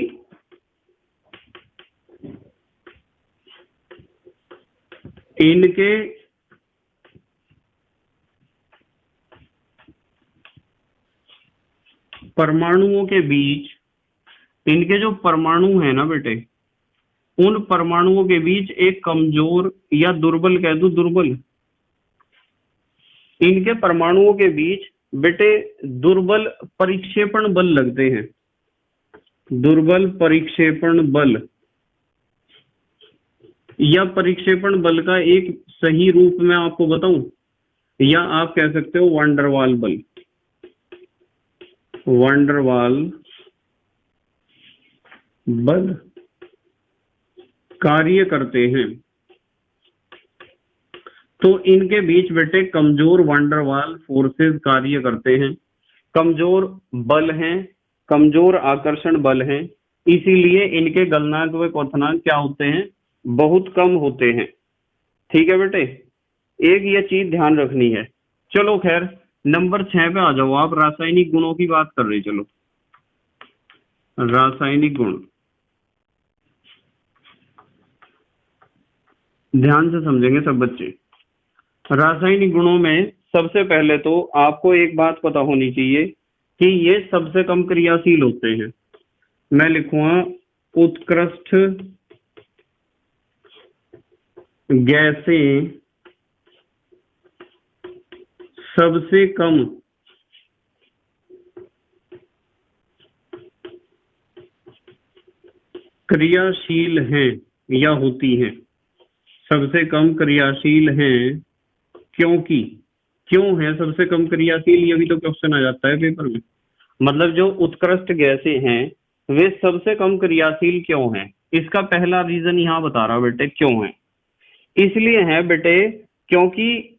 इनके परमाणुओं के बीच, इनके जो परमाणु है ना बेटे, उन परमाणुओं के बीच एक कमजोर या दुर्बल कह दो, दुर्बल, इनके परमाणुओं के बीच बेटे दुर्बल परिक्षेपण बल लगते हैं। दुर्बल परिक्षेपण बल, या परिक्षेपण बल का एक सही रूप मैं आपको बताऊं, या आप कह सकते हो वांडरवाल बल। वांडरवाल बल कार्य करते हैं। तो इनके बीच बेटे कमजोर वांडरवाल फोर्सेस कार्य करते हैं, कमजोर बल हैं, कमजोर आकर्षण बल हैं, इसीलिए इनके गलनांक व क्वथनांक क्या होते हैं, बहुत कम होते हैं। ठीक है बेटे, एक ये चीज ध्यान रखनी है। चलो खैर, नंबर 6 पे आ जाओ आप, रासायनिक गुणों की बात कर रहे। चलो रासायनिक गुण, ध्यान से समझेंगे सब बच्चे। रासायनिक गुणों में सबसे पहले तो आपको एक बात पता होनी चाहिए कि ये सबसे कम क्रियाशील होते हैं। मैं लिखूंगा उत्कृष्ट गैसें सबसे कम क्रियाशील हैं या होती हैं, सबसे कम क्रियाशील हैं। क्योंकि क्यों है सबसे कम क्रियाशील, ये भी तो क्वेश्चन आ जाता है पेपर में। मतलब जो उत्कृष्ट गैसें हैं वे सबसे कम क्रियाशील क्यों हैं, इसका पहला रीजन यहाँ बता रहा बेटे क्यों है। इसलिए है बेटे क्योंकि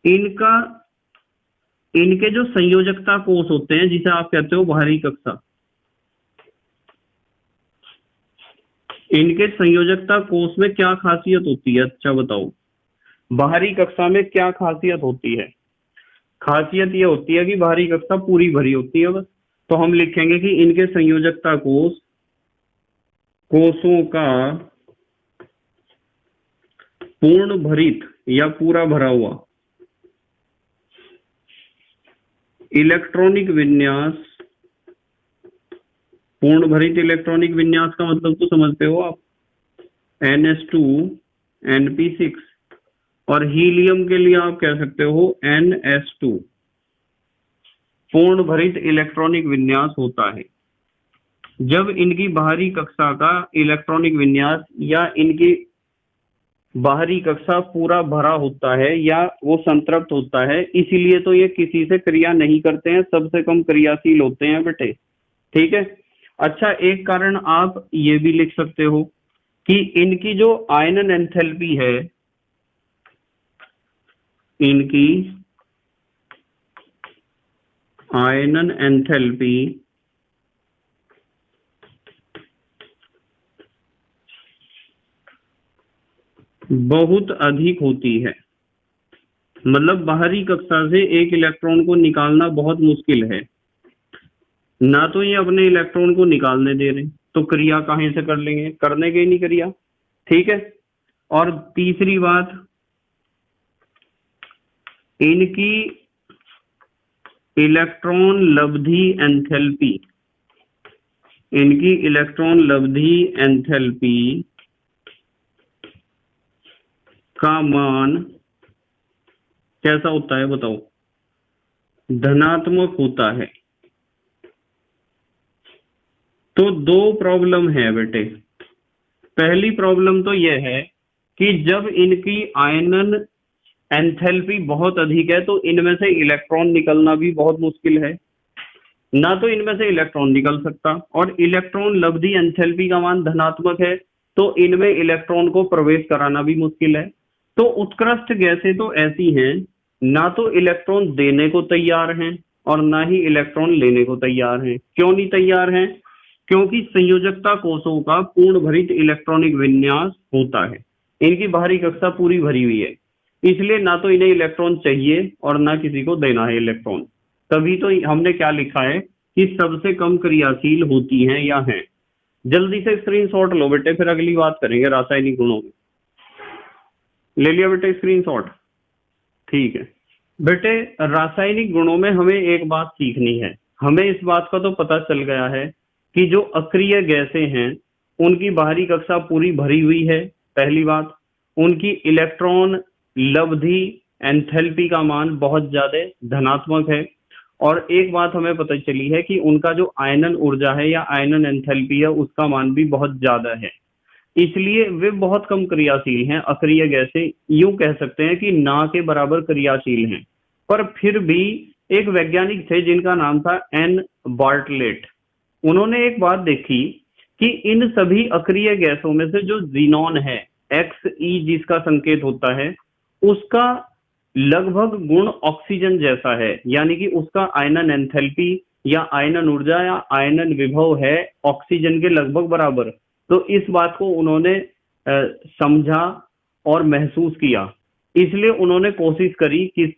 इनके जो संयोजकता कोष होते हैं, जिसे आप कहते हो बाहरी कक्षा, इनके संयोजकता कोष में क्या खासियत होती है, अच्छा बताओ, बाहरी कक्षा में क्या खासियत होती है। खासियत ये होती है कि बाहरी कक्षा पूरी भरी होती है बस। तो हम लिखेंगे कि इनके संयोजकता कोष, कोषों का पूर्ण भरित या पूरा भरा हुआ इलेक्ट्रॉनिक विन्यास। पूर्ण भरित इलेक्ट्रॉनिक विन्यास का मतलब तो समझते हो आप, NH2 NP6, और हीलियम के लिए आप कह सकते हो NS2। पूर्ण भरित इलेक्ट्रॉनिक विन्यास होता है जब इनकी बाहरी कक्षा का इलेक्ट्रॉनिक विन्यास या इनकी बाहरी कक्षा पूरा भरा होता है या वो संतृप्त होता है। इसीलिए तो ये किसी से क्रिया नहीं करते हैं, सबसे कम क्रियाशील होते हैं बेटे। ठीक है, अच्छा एक कारण आप ये भी लिख सकते हो कि इनकी जो आयनन एंथैल्पी है, इनकी आयनन एंथैल्पी बहुत अधिक होती है। मतलब बाहरी कक्षा से एक इलेक्ट्रॉन को निकालना बहुत मुश्किल है, ना तो ये अपने इलेक्ट्रॉन को निकालने दे रहे, तो क्रिया कहां से कर लेंगे, करने के नहीं क्रिया। ठीक है, और तीसरी बात, इनकी इलेक्ट्रॉन लब्धि एंथैल्पी, इनकी इलेक्ट्रॉन लब्धि एंथैल्पी का मान कैसा होता है बताओ, धनात्मक होता है। तो दो प्रॉब्लम है बेटे। पहली प्रॉब्लम तो यह है कि जब इनकी आयनन एंथैल्पी बहुत अधिक है तो इनमें से इलेक्ट्रॉन निकलना भी बहुत मुश्किल है, ना तो इनमें से इलेक्ट्रॉन निकल सकता, और इलेक्ट्रॉन लब्धि एंथैल्पी का मान धनात्मक है तो इनमें इलेक्ट्रॉन को प्रवेश कराना भी मुश्किल है। तो उत्कृष्ट गैसें तो ऐसी हैं, ना तो इलेक्ट्रॉन देने को तैयार हैं और ना ही इलेक्ट्रॉन लेने को तैयार हैं। क्यों नहीं तैयार हैं? क्योंकि संयोजकता कोषों का पूर्ण भरित इलेक्ट्रॉनिक विन्यास होता है, इनकी बाहरी कक्षा पूरी भरी हुई है, इसलिए ना तो इन्हें इलेक्ट्रॉन चाहिए और ना किसी को देना है इलेक्ट्रॉन। तभी तो हमने क्या लिखा है कि सबसे कम क्रियाशील होती हैं या हैं। जल्दी से स्क्रीनशॉट लो बेटे, फिर अगली बात करेंगे रासायनिक गुणों में। ले लिया बेटे स्क्रीनशॉट? ठीक है बेटे, रासायनिक गुणों में हमें एक बात सीखनी है। हमें इस बात का तो पता चल गया है कि जो अक्रिय गैसें हैं उनकी बाहरी कक्षा पूरी भरी हुई है, पहली बात। उनकी इलेक्ट्रॉन लब्धि एंथैल्पी का मान बहुत ज्यादा धनात्मक है। और एक बात हमें पता चली है कि उनका जो आयनन ऊर्जा है या आयनन एंथैल्पी है उसका मान भी बहुत ज्यादा है, इसलिए वे बहुत कम क्रियाशील हैं। अक्रिय गैसें यूं कह सकते हैं कि ना के बराबर क्रियाशील हैं। पर फिर भी एक वैज्ञानिक थे जिनका नाम था एन बार्टलेट। उन्होंने एक बात देखी कि इन सभी अक्रिय गैसों में से जो जीनॉन है, एक्स ई जिसका संकेत होता है, उसका लगभग गुण ऑक्सीजन जैसा है, यानी कि उसका आयनन एंथैल्पी या आयनन ऊर्जा या आयनन विभव है ऑक्सीजन के लगभग बराबर। तो इस बात को उन्होंने समझा और महसूस किया, इसलिए उन्होंने कोशिश करी कि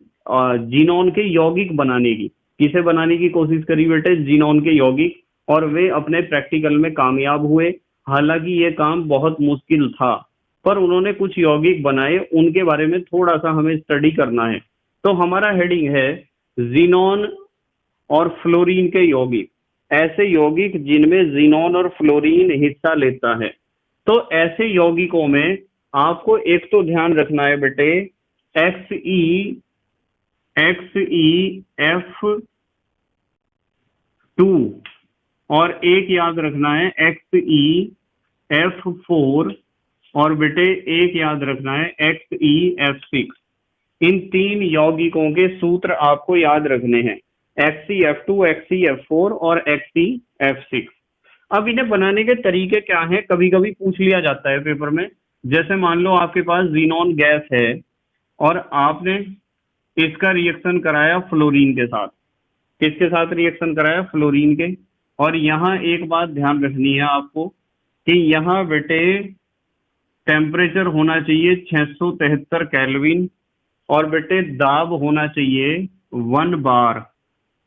जीनोन के यौगिक बनाने की। किसे बनाने की कोशिश करी बेटे? जीनोन के यौगिक। और वे अपने प्रैक्टिकल में कामयाब हुए। हालांकि ये काम बहुत मुश्किल था, पर उन्होंने कुछ यौगिक बनाए, उनके बारे में थोड़ा सा हमें स्टडी करना है। तो हमारा हेडिंग है जीनोन और फ्लोरीन के यौगिक, ऐसे यौगिक जिनमें जीनोन और फ्लोरीन हिस्सा लेता है। तो ऐसे यौगिकों में आपको एक तो ध्यान रखना है बेटे, XeF2 और एक याद रखना है XeF4 और बेटे एक याद रखना है XeF6। इन तीन यौगिकों के सूत्र आपको याद रखने हैं, XeF2, XeF4 और XeF6। अब इन्हें बनाने के तरीके क्या हैं, कभी कभी पूछ लिया जाता है पेपर में। जैसे मान लो आपके पास जीनोन गैस है और आपने इसका रिएक्शन कराया फ्लोरीन के साथ। किसके साथ रिएक्शन कराया? फ्लोरीन के। और यहाँ एक बात ध्यान रखनी है आपको कि यहाँ बेटे टेम्परेचर होना चाहिए 673 केल्विन और बेटे दाब होना चाहिए 1 बार,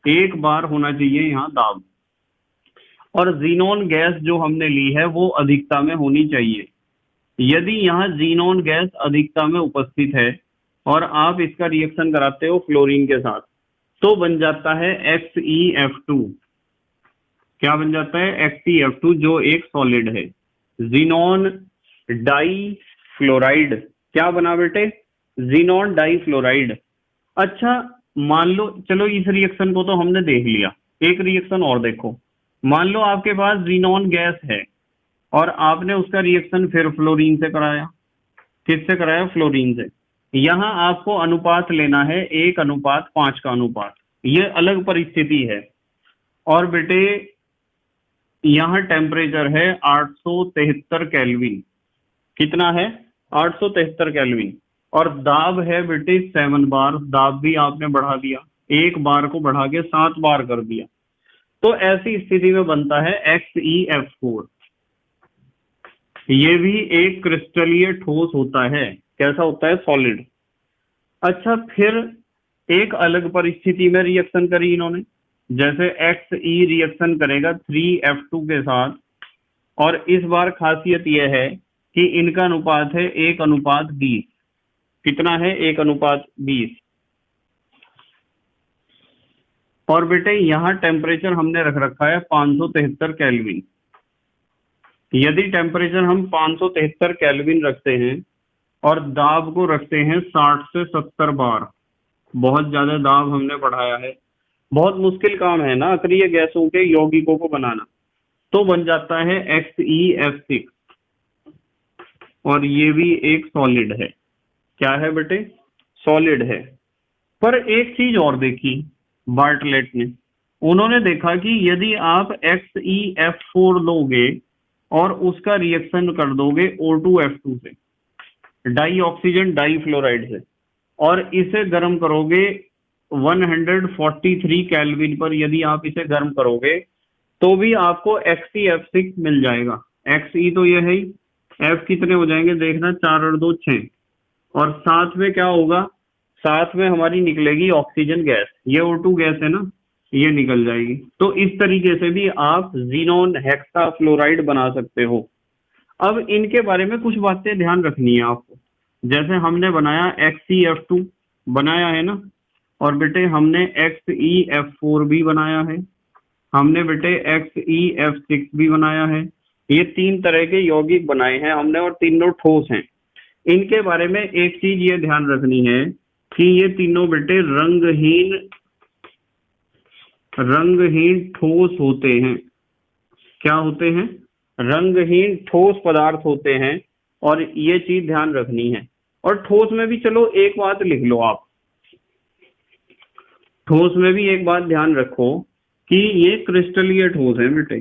1 बार होना चाहिए यहाँ दाब। और जीनोन गैस जो हमने ली है वो अधिकता में होनी चाहिए। यदि यहाँ जीनोन गैस अधिकता में उपस्थित है और आप इसका रिएक्शन कराते हो फ्लोरीन के साथ, तो बन जाता है XeF2। क्या बन जाता है? XeF2, जो एक सॉलिड है। Xenon difluoride. क्या बना बेटे? Xenon difluoride. अच्छा, मान लो, चलो इस रिएक्शन को तो हमने देख लिया, एक रिएक्शन और देखो। मान लो आपके पास जीनोन गैस है और आपने उसका रिएक्शन फिर फ्लोरीन से कराया। किससे कराया? फ्लोरीन से। यहां आपको अनुपात लेना है 1:5 का अनुपात। ये अलग परिस्थिति है। और बेटे यहां टेम्परेचर है 873 केल्विन। कितना है? 873 केल्विन। और दाब है बेटे 7 बार। दाब भी आपने बढ़ा दिया, 1 बार को बढ़ा के 7 बार कर दिया। तो ऐसी स्थिति में बनता है XeF4। ये भी एक क्रिस्टलीय ठोस होता है। कैसा होता है? सॉलिड। अच्छा, फिर एक अलग परिस्थिति में रिएक्शन करी इन्होंने। जैसे Xe रिएक्शन करेगा 3F2 के साथ, और इस बार खासियत यह है कि इनका अनुपात है 1:20। कितना है? 1:20। और बेटे यहाँ टेम्परेचर हमने रख रखा है 573 केल्विन। यदि टेम्परेचर हम 573 केल्विन रखते हैं और दाब को रखते हैं 60 से 70 बार, बहुत ज्यादा दाब हमने बढ़ाया है। बहुत मुश्किल काम है ना अक्रिय गैसों के यौगिकों को बनाना। तो बन जाता है XeF6। और ये भी एक सॉलिड है। क्या है बेटे? सॉलिड है। पर एक चीज और देखी बार्टलेट ने। उन्होंने देखा कि यदि आप XeF4 लोगे और उसका रिएक्शन कर दोगे O2F2 से, डाई ऑक्सीजन डाई फ्लोराइड से, और इसे गर्म करोगे 143 केल्विन पर, यदि आप इसे गर्म करोगे तो भी आपको XeF6 मिल जाएगा। Xe तो ये है ही, F कितने हो जाएंगे देखना, 4 और 2 6। और साथ में क्या होगा? साथ में हमारी निकलेगी ऑक्सीजन गैस। ये O2 गैस है ना, ये निकल जाएगी। तो इस तरीके से भी आप जीनोन हेक्साफ्लोराइड बना सकते हो। अब इनके बारे में कुछ बातें ध्यान रखनी है आपको। जैसे हमने बनाया XeF2 बनाया है ना, और बेटे हमने XeF4 भी बनाया है। हमने बेटे XeF6 भी बनाया है। ये 3 तरह के यौगिक बनाए हैं हमने और तीनों ठोस हैं। इनके बारे में एक चीज ये ध्यान रखनी है कि ये तीनों बेटे रंगहीन ठोस होते हैं। क्या होते हैं? रंगहीन ठोस पदार्थ होते हैं और ये चीज ध्यान रखनी है। और ठोस में भी चलो एक बात लिख लो आप, ठोस में भी एक बात ध्यान रखो कि ये क्रिस्टलीय ठोस है बेटे,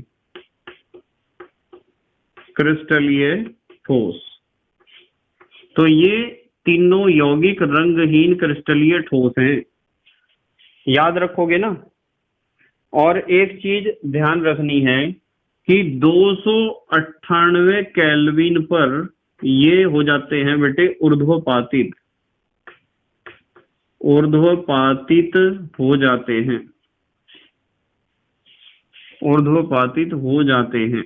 क्रिस्टलीय ठोस। तो ये तीनों यौगिक रंगहीन क्रिस्टलीय ठोस हैं, याद रखोगे ना। और एक चीज ध्यान रखनी है कि 298 केल्विन पर ये हो जाते हैं बेटे ऊर्ध्वपातित हो जाते हैं, ऊर्ध्वपातित हो जाते हैं।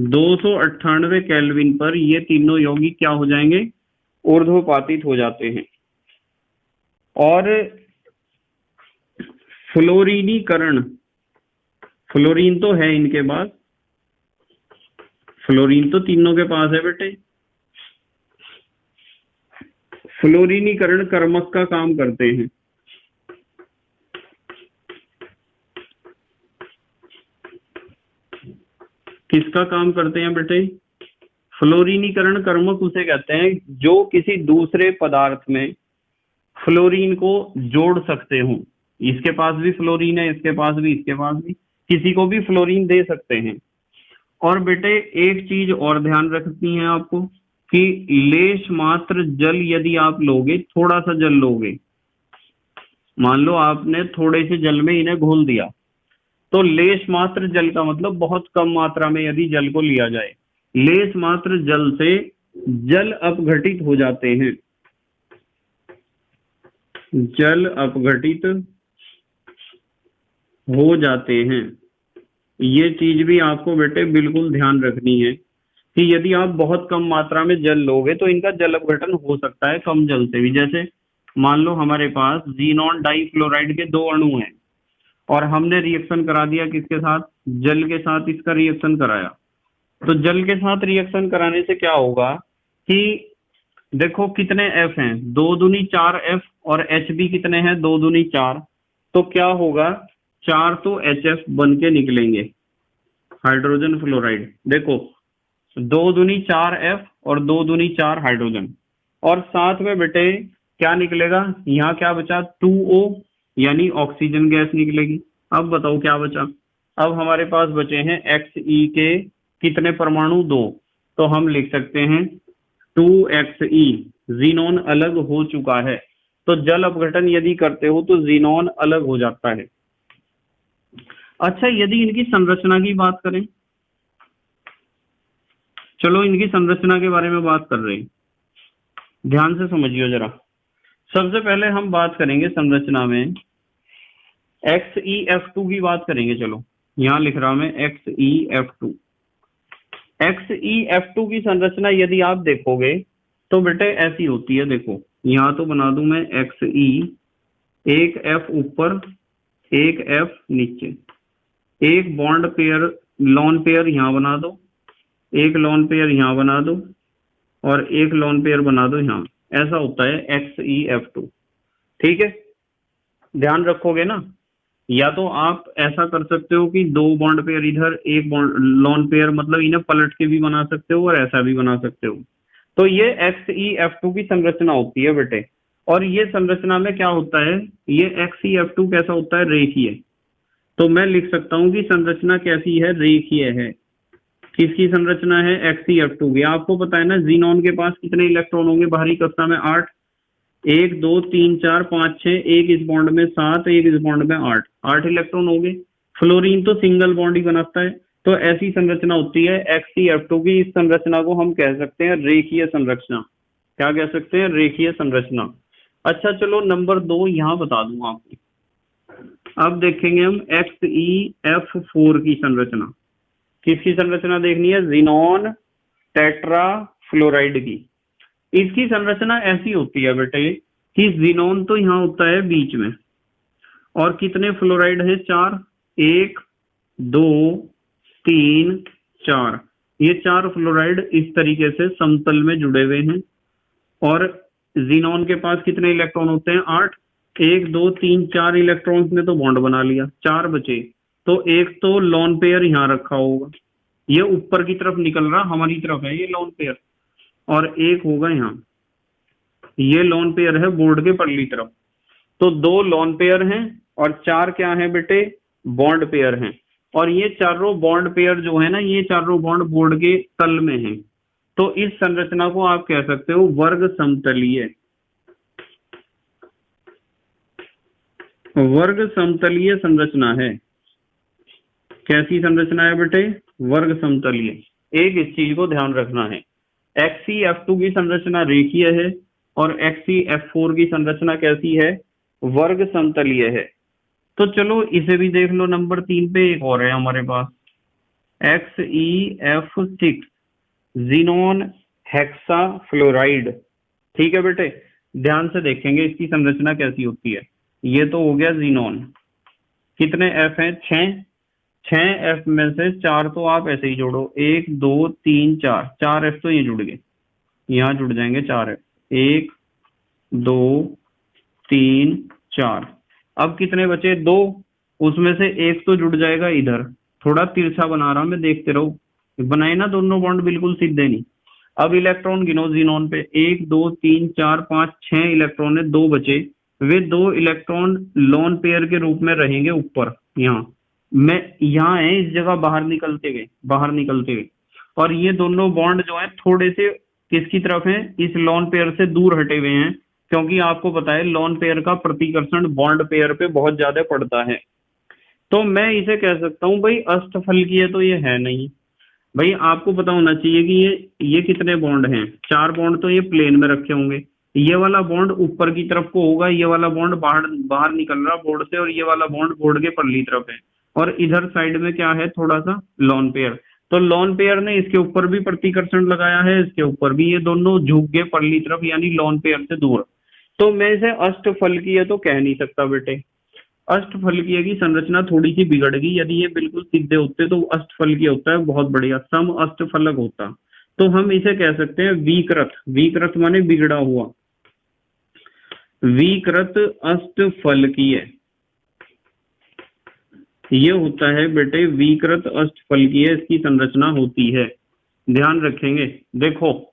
298 केल्विन पर ये तीनों यौगिक क्या हो जाएंगे? ऊर्ध्वपातित हो जाते हैं। और फ्लोरीनीकरण, फ्लोरीन तो है इनके पास, फ्लोरीन तो तीनों के पास है बेटे। फ्लोरीनीकरण कर्मक का काम करते हैं। किसका काम करते हैं बेटे? फ्लोरीनीकरण कर्मक उसे कहते हैं जो किसी दूसरे पदार्थ में फ्लोरीन को जोड़ सकते हो। इसके पास भी फ्लोरीन है, इसके पास भी, इसके पास भी, किसी को भी फ्लोरीन दे सकते हैं। और बेटे एक चीज और ध्यान रखनी है आपको कि लेश मात्र जल यदि आप लोगे, थोड़ा सा जल लोगे, मान लो आपने थोड़े से जल में इन्हें घोल दिया, तो लेश मात्र जल का मतलब बहुत कम मात्रा में यदि जल को लिया जाए, लेश मात्र जल से जल अपघटित हो जाते हैं, जल अपघटित हो जाते हैं। ये चीज भी आपको बेटे बिल्कुल ध्यान रखनी है कि यदि आप बहुत कम मात्रा में जल लोगे तो इनका जल अपघटन हो सकता है कम जल से भी। जैसे मान लो हमारे पास ज़ीनॉन डाइफ्लोराइड के 2 अणु हैं और हमने रिएक्शन करा दिया किसके साथ? जल के साथ इसका रिएक्शन कराया। तो जल के साथ रिएक्शन कराने से क्या होगा कि देखो कितने F हैं, 2 दूनी 4 F और H भी कितने हैं? 2 दूनी 4। तो क्या होगा? 4 तो HF बन के निकलेंगे, हाइड्रोजन फ्लोराइड। देखो 2 दूनी 4 F और 2 दूनी 4 हाइड्रोजन, और साथ में बेटे क्या निकलेगा? यहाँ क्या बचा? 2O यानी ऑक्सीजन गैस निकलेगी। अब बताओ क्या बचा? अब हमारे पास बचे हैं Xe के कितने परमाणु? 2। तो हम लिख सकते हैं 2Xe, ज़ीनॉन अलग हो चुका है। तो जल अपघटन यदि करते हो तो ज़ीनॉन अलग हो जाता है। अच्छा, यदि इनकी संरचना की बात करें, चलो इनकी संरचना के बारे में बात कर रहे हैं, ध्यान से समझियो जरा। सबसे पहले हम बात करेंगे संरचना में XeF2 की बात करेंगे। चलो यहां लिख रहा मैं XeF2। XeF2 की संरचना यदि आप देखोगे तो बेटे ऐसी होती है। देखो यहां तो बना दूं मैं Xe, एक F ऊपर एक F नीचे, एक बॉन्ड पेयर लॉन पेयर यहां बना दो, एक लॉन पेयर यहां बना दो और एक लॉन पेयर बना दो यहां। ऐसा होता है XeF2। ठीक है, ध्यान रखोगे ना। या तो आप ऐसा कर सकते हो कि 2 बॉन्ड पेयर इधर, एक बॉन्ड लॉन पेयर, मतलब इन्हें पलट के भी बना सकते हो और ऐसा भी बना सकते हो। तो ये XeF2 की संरचना होती है बेटे। और ये संरचना में क्या होता है? ये XeF2 कैसा होता है? रेखीय। तो मैं लिख सकता हूं कि संरचना कैसी है? रेखीय है। किसकी संरचना है? XeF2 की। आपको पता है ना ज़ीनॉन के पास कितने इलेक्ट्रॉन होंगे बाहरी कक्षा में? 8। 1 2 3 4 5 6, एक इस बॉन्ड में 7, एक इस बॉन्ड में 8 इलेक्ट्रॉन होंगे। फ्लोरीन तो सिंगल बॉन्ड ही बनाता है। तो ऐसी संरचना होती है XeF2 की। इस संरचना को हम कह सकते हैं रेखीय संरचना। क्या कह सकते हैं? रेखीय संरचना। अच्छा चलो नंबर 2 यहाँ बता दूं आपको। अब देखेंगे हम XeF4 की संरचना। किसकी संरचना देखनी है? ज़ीनॉन टेट्रा फ्लोराइड की। इसकी संरचना ऐसी होती है बेटे कि ज़ीनॉन तो यहाँ होता है बीच में और कितने फ्लोराइड हैं? 4, 1 2 3 4। ये 4 फ्लोराइड इस तरीके से समतल में जुड़े हुए हैं। और जीनॉन के पास कितने इलेक्ट्रॉन होते हैं? 8। 1 2 3 4 इलेक्ट्रॉन्स ने तो बॉन्ड बना लिया, 4 बचे। तो एक तो लोन पेयर यहाँ रखा होगा, ये ऊपर की तरफ निकल रहा हमारी तरफ है ये लोन पेयर, और एक होगा यहाँ, ये लोन पेयर है बोर्ड के परली तरफ। तो 2 लोन पेयर हैं और 4 क्या है बेटे? बॉन्ड पेयर हैं। और ये चारों बॉन्ड पेयर जो है ना, ये चारों बॉन्ड बोर्ड के तल में हैं। तो इस संरचना को आप कह सकते हो वर्ग समतलीय। वर्ग समतलीय संरचना है। कैसी संरचना है बेटे? वर्ग समतलीय। एक इस चीज को ध्यान रखना है, XeF2 की संरचना रेखीय है और XeF4 की संरचना कैसी है? वर्ग समतलीय है। तो चलो इसे भी देख लो। नंबर 3 पे एक और है हमारे पास, XeF6 जीनोन हेक्सा फ्लोराइड। ठीक है बेटे, ध्यान से देखेंगे इसकी संरचना कैसी होती है। ये तो हो गया जीनोन। कितने F हैं? 6। 6 F में से 4 तो आप ऐसे ही जोड़ो, 1 2 3 4। 4 F तो ये जुड़ गए, यहाँ जुड़ जाएंगे 4 F। 1 2 3 4। अब कितने बचे? 2। उसमें से एक तो जुड़ जाएगा इधर, थोड़ा तिरछा बना रहा मैं, देखते रहो। बनाए ना दोनों बॉन्ड बिल्कुल सीधे नहीं। अब इलेक्ट्रॉन गिनो जीनोन पे, 1 2 3 4 5 6 इलेक्ट्रॉन है, 2 बचे। वे 2 इलेक्ट्रॉन लोन पेयर के रूप में रहेंगे ऊपर, यहाँ मैं यहाँ है, इस जगह बाहर निकलते गए। और ये दोनों बॉन्ड जो है थोड़े से किसकी तरफ है? इस लोन पेयर से दूर हटे हुए हैं, क्योंकि आपको पता है लोन पेयर का प्रतिकर्षण बॉन्ड पेयर पे बहुत ज्यादा पड़ता है। तो मैं इसे कह सकता हूं भाई अष्टफलकीय तो ये है नहीं। भाई आपको पता होना चाहिए कि ये कितने बॉन्ड हैं? 4 बॉन्ड तो ये प्लेन में रखे होंगे, ये वाला बॉन्ड ऊपर की तरफ को होगा, ये वाला बॉन्ड बाहर बाहर निकल रहा बोर्ड से, और ये वाला बॉन्ड बोर्ड के परली तरफ है। और इधर साइड में क्या है? थोड़ा सा लोन पेयर। तो लोन पेयर ने इसके ऊपर भी प्रतिकर्षण लगाया है, इसके ऊपर भी, ये दोनों झुक गए परली तरफ, यानी लोन पेयर से दूर। तो मैं इसे अष्टफलकीय तो कह नहीं सकता बेटे। अष्टफलकीय की संरचना थोड़ी सी बिगड़ गई। यदि ये बिल्कुल सीधे होते तो अष्टफलकीय होता है, बहुत बढ़िया, सम अष्टफलक होता। तो हम इसे कह सकते हैं विकृत। विकृत माने बिगड़ा हुआ, विकृत अष्टफलकीय ये होता है बेटे, विकृत अष्टफलकीय इसकी संरचना होती है। ध्यान रखेंगे। देखो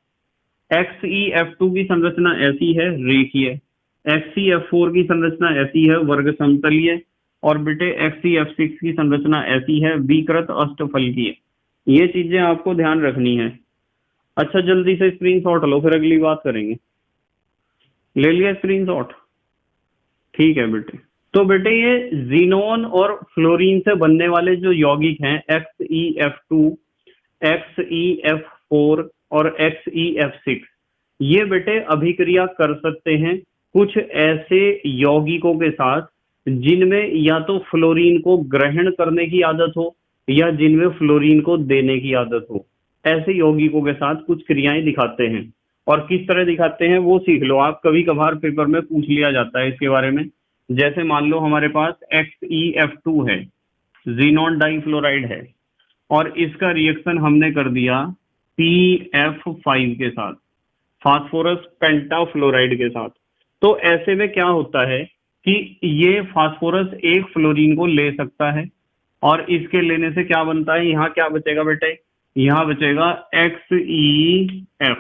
XeF2 की संरचना ऐसी है, रेखीय। XeF4 की संरचना ऐसी है, वर्ग समतलीय। और बेटे XeF6 की संरचना ऐसी है, विकृत अष्टफलकीय। ये चीजें आपको ध्यान रखनी है। अच्छा जल्दी से स्क्रीनशॉट लो, फिर अगली बात करेंगे। ले लिया स्क्रीनशॉट? ठीक है बेटे। तो बेटे ये जीनोन और फ्लोरीन से बनने वाले जो यौगिक हैं, XeF2, XeF4 और XeF6, ये बेटे अभिक्रिया कर सकते हैं कुछ ऐसे यौगिकों के साथ जिनमें या तो फ्लोरीन को ग्रहण करने की आदत हो या जिनमें फ्लोरीन को देने की आदत हो। ऐसे यौगिकों के साथ कुछ क्रियाएं दिखाते हैं। और किस तरह दिखाते हैं वो सीख लो आप, कभी कभार पेपर में पूछ लिया जाता है इसके बारे में। जैसे मान लो हमारे पास XeF2 है, जीनोन डाइफ्लोराइड है, और इसका रिएक्शन हमने कर दिया PF5 के साथ, फास्फोरस पेंटाफ्लोराइड के साथ। तो ऐसे में क्या होता है कि ये फास्फोरस एक फ्लोरीन को ले सकता है, और इसके लेने से क्या बनता है? यहाँ क्या बचेगा बेटे? यहाँ बचेगा XeF,